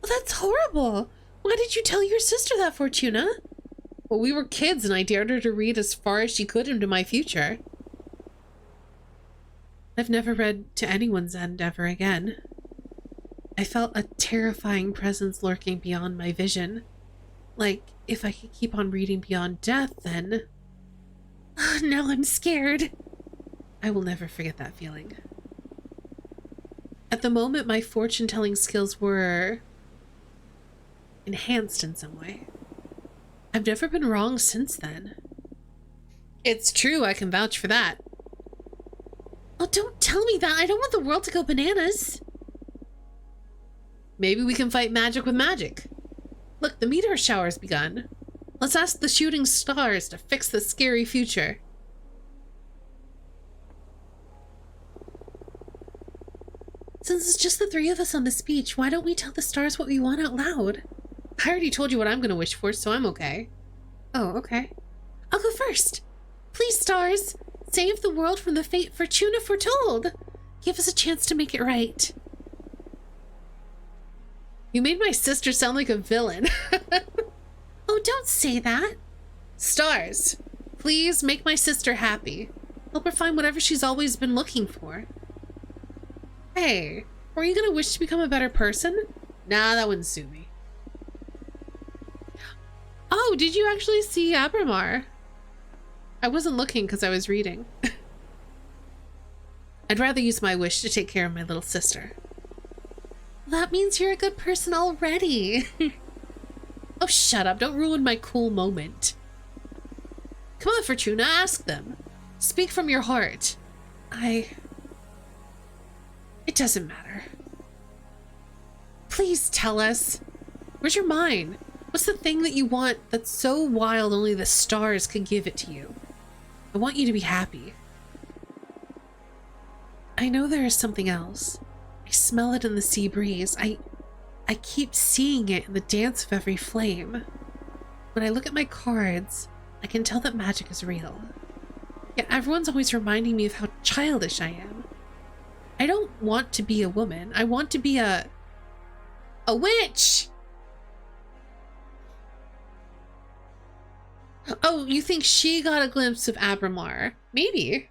Well, that's horrible. Why did you tell your sister that, Fortuna? Well, we were kids and I dared her to read as far as she could into my future. I've never read to anyone's end ever again. I felt a terrifying presence lurking beyond my vision. Like, if I could keep on reading beyond death, then... Now I'm scared. I will never forget that feeling. At the moment, my fortune-telling skills were... enhanced in some way. I've never been wrong since then. It's true, I can vouch for that. Oh, don't tell me that. I don't want the world to go bananas. Maybe we can fight magic with magic. Look, the meteor shower's begun. Let's ask the shooting stars to fix the scary future. Since it's just the three of us on this beach, why don't we tell the stars what we want out loud? I already told you what I'm gonna wish for, so I'm okay. Oh, okay. I'll go first. Please, stars, save the world from the fate Fortuna foretold. Give us a chance to make it right. You made my sister sound like a villain. Oh, don't say that. Stars, please make my sister happy. Help her find whatever she's always been looking for. Hey, were you gonna wish to become a better person? Nah, that wouldn't suit me. Oh, did you actually see Abramar? I wasn't looking because I was reading. I'd rather use my wish to take care of my little sister. That means you're a good person already. Oh, shut up. Don't ruin my cool moment. Come on, Fortuna, ask them. Speak from your heart. It doesn't matter. Please tell us. Where's your mind? What's the thing that you want that's so wild only the stars can give it to you? I want you to be happy. I know there is something else. I smell it in the sea breeze. I keep seeing it in the dance of every flame. When I look at my cards, I can tell that magic is real. Yet everyone's always reminding me of how childish I am. I don't want to be a woman. I want to be a witch! Oh, you think she got a glimpse of Abramar? Maybe.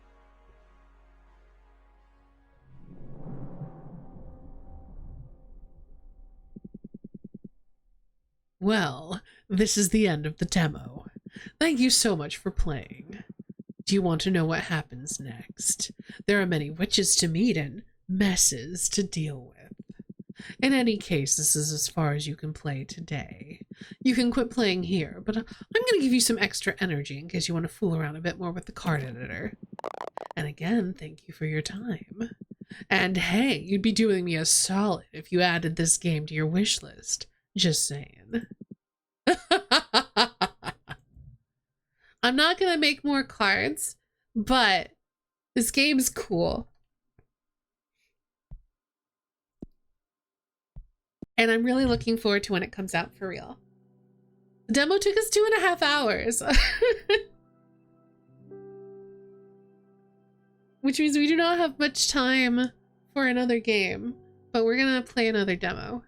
Well, this is the end of the demo. Thank you so much for playing. Do you want to know what happens next? There are many witches to meet and messes to deal with. In any case, this is as far as you can play today. You can quit playing here, but I'm going to give you some extra energy in case you want to fool around a bit more with the card editor. And again, thank you for your time. And hey, you'd be doing me a solid if you added this game to your wish list. Just saying. I'm not gonna make more cards, but this game's cool. And I'm really looking forward to when it comes out for real. The demo took us 2.5 hours. Which means we do not have much time for another game, but we're gonna play another demo.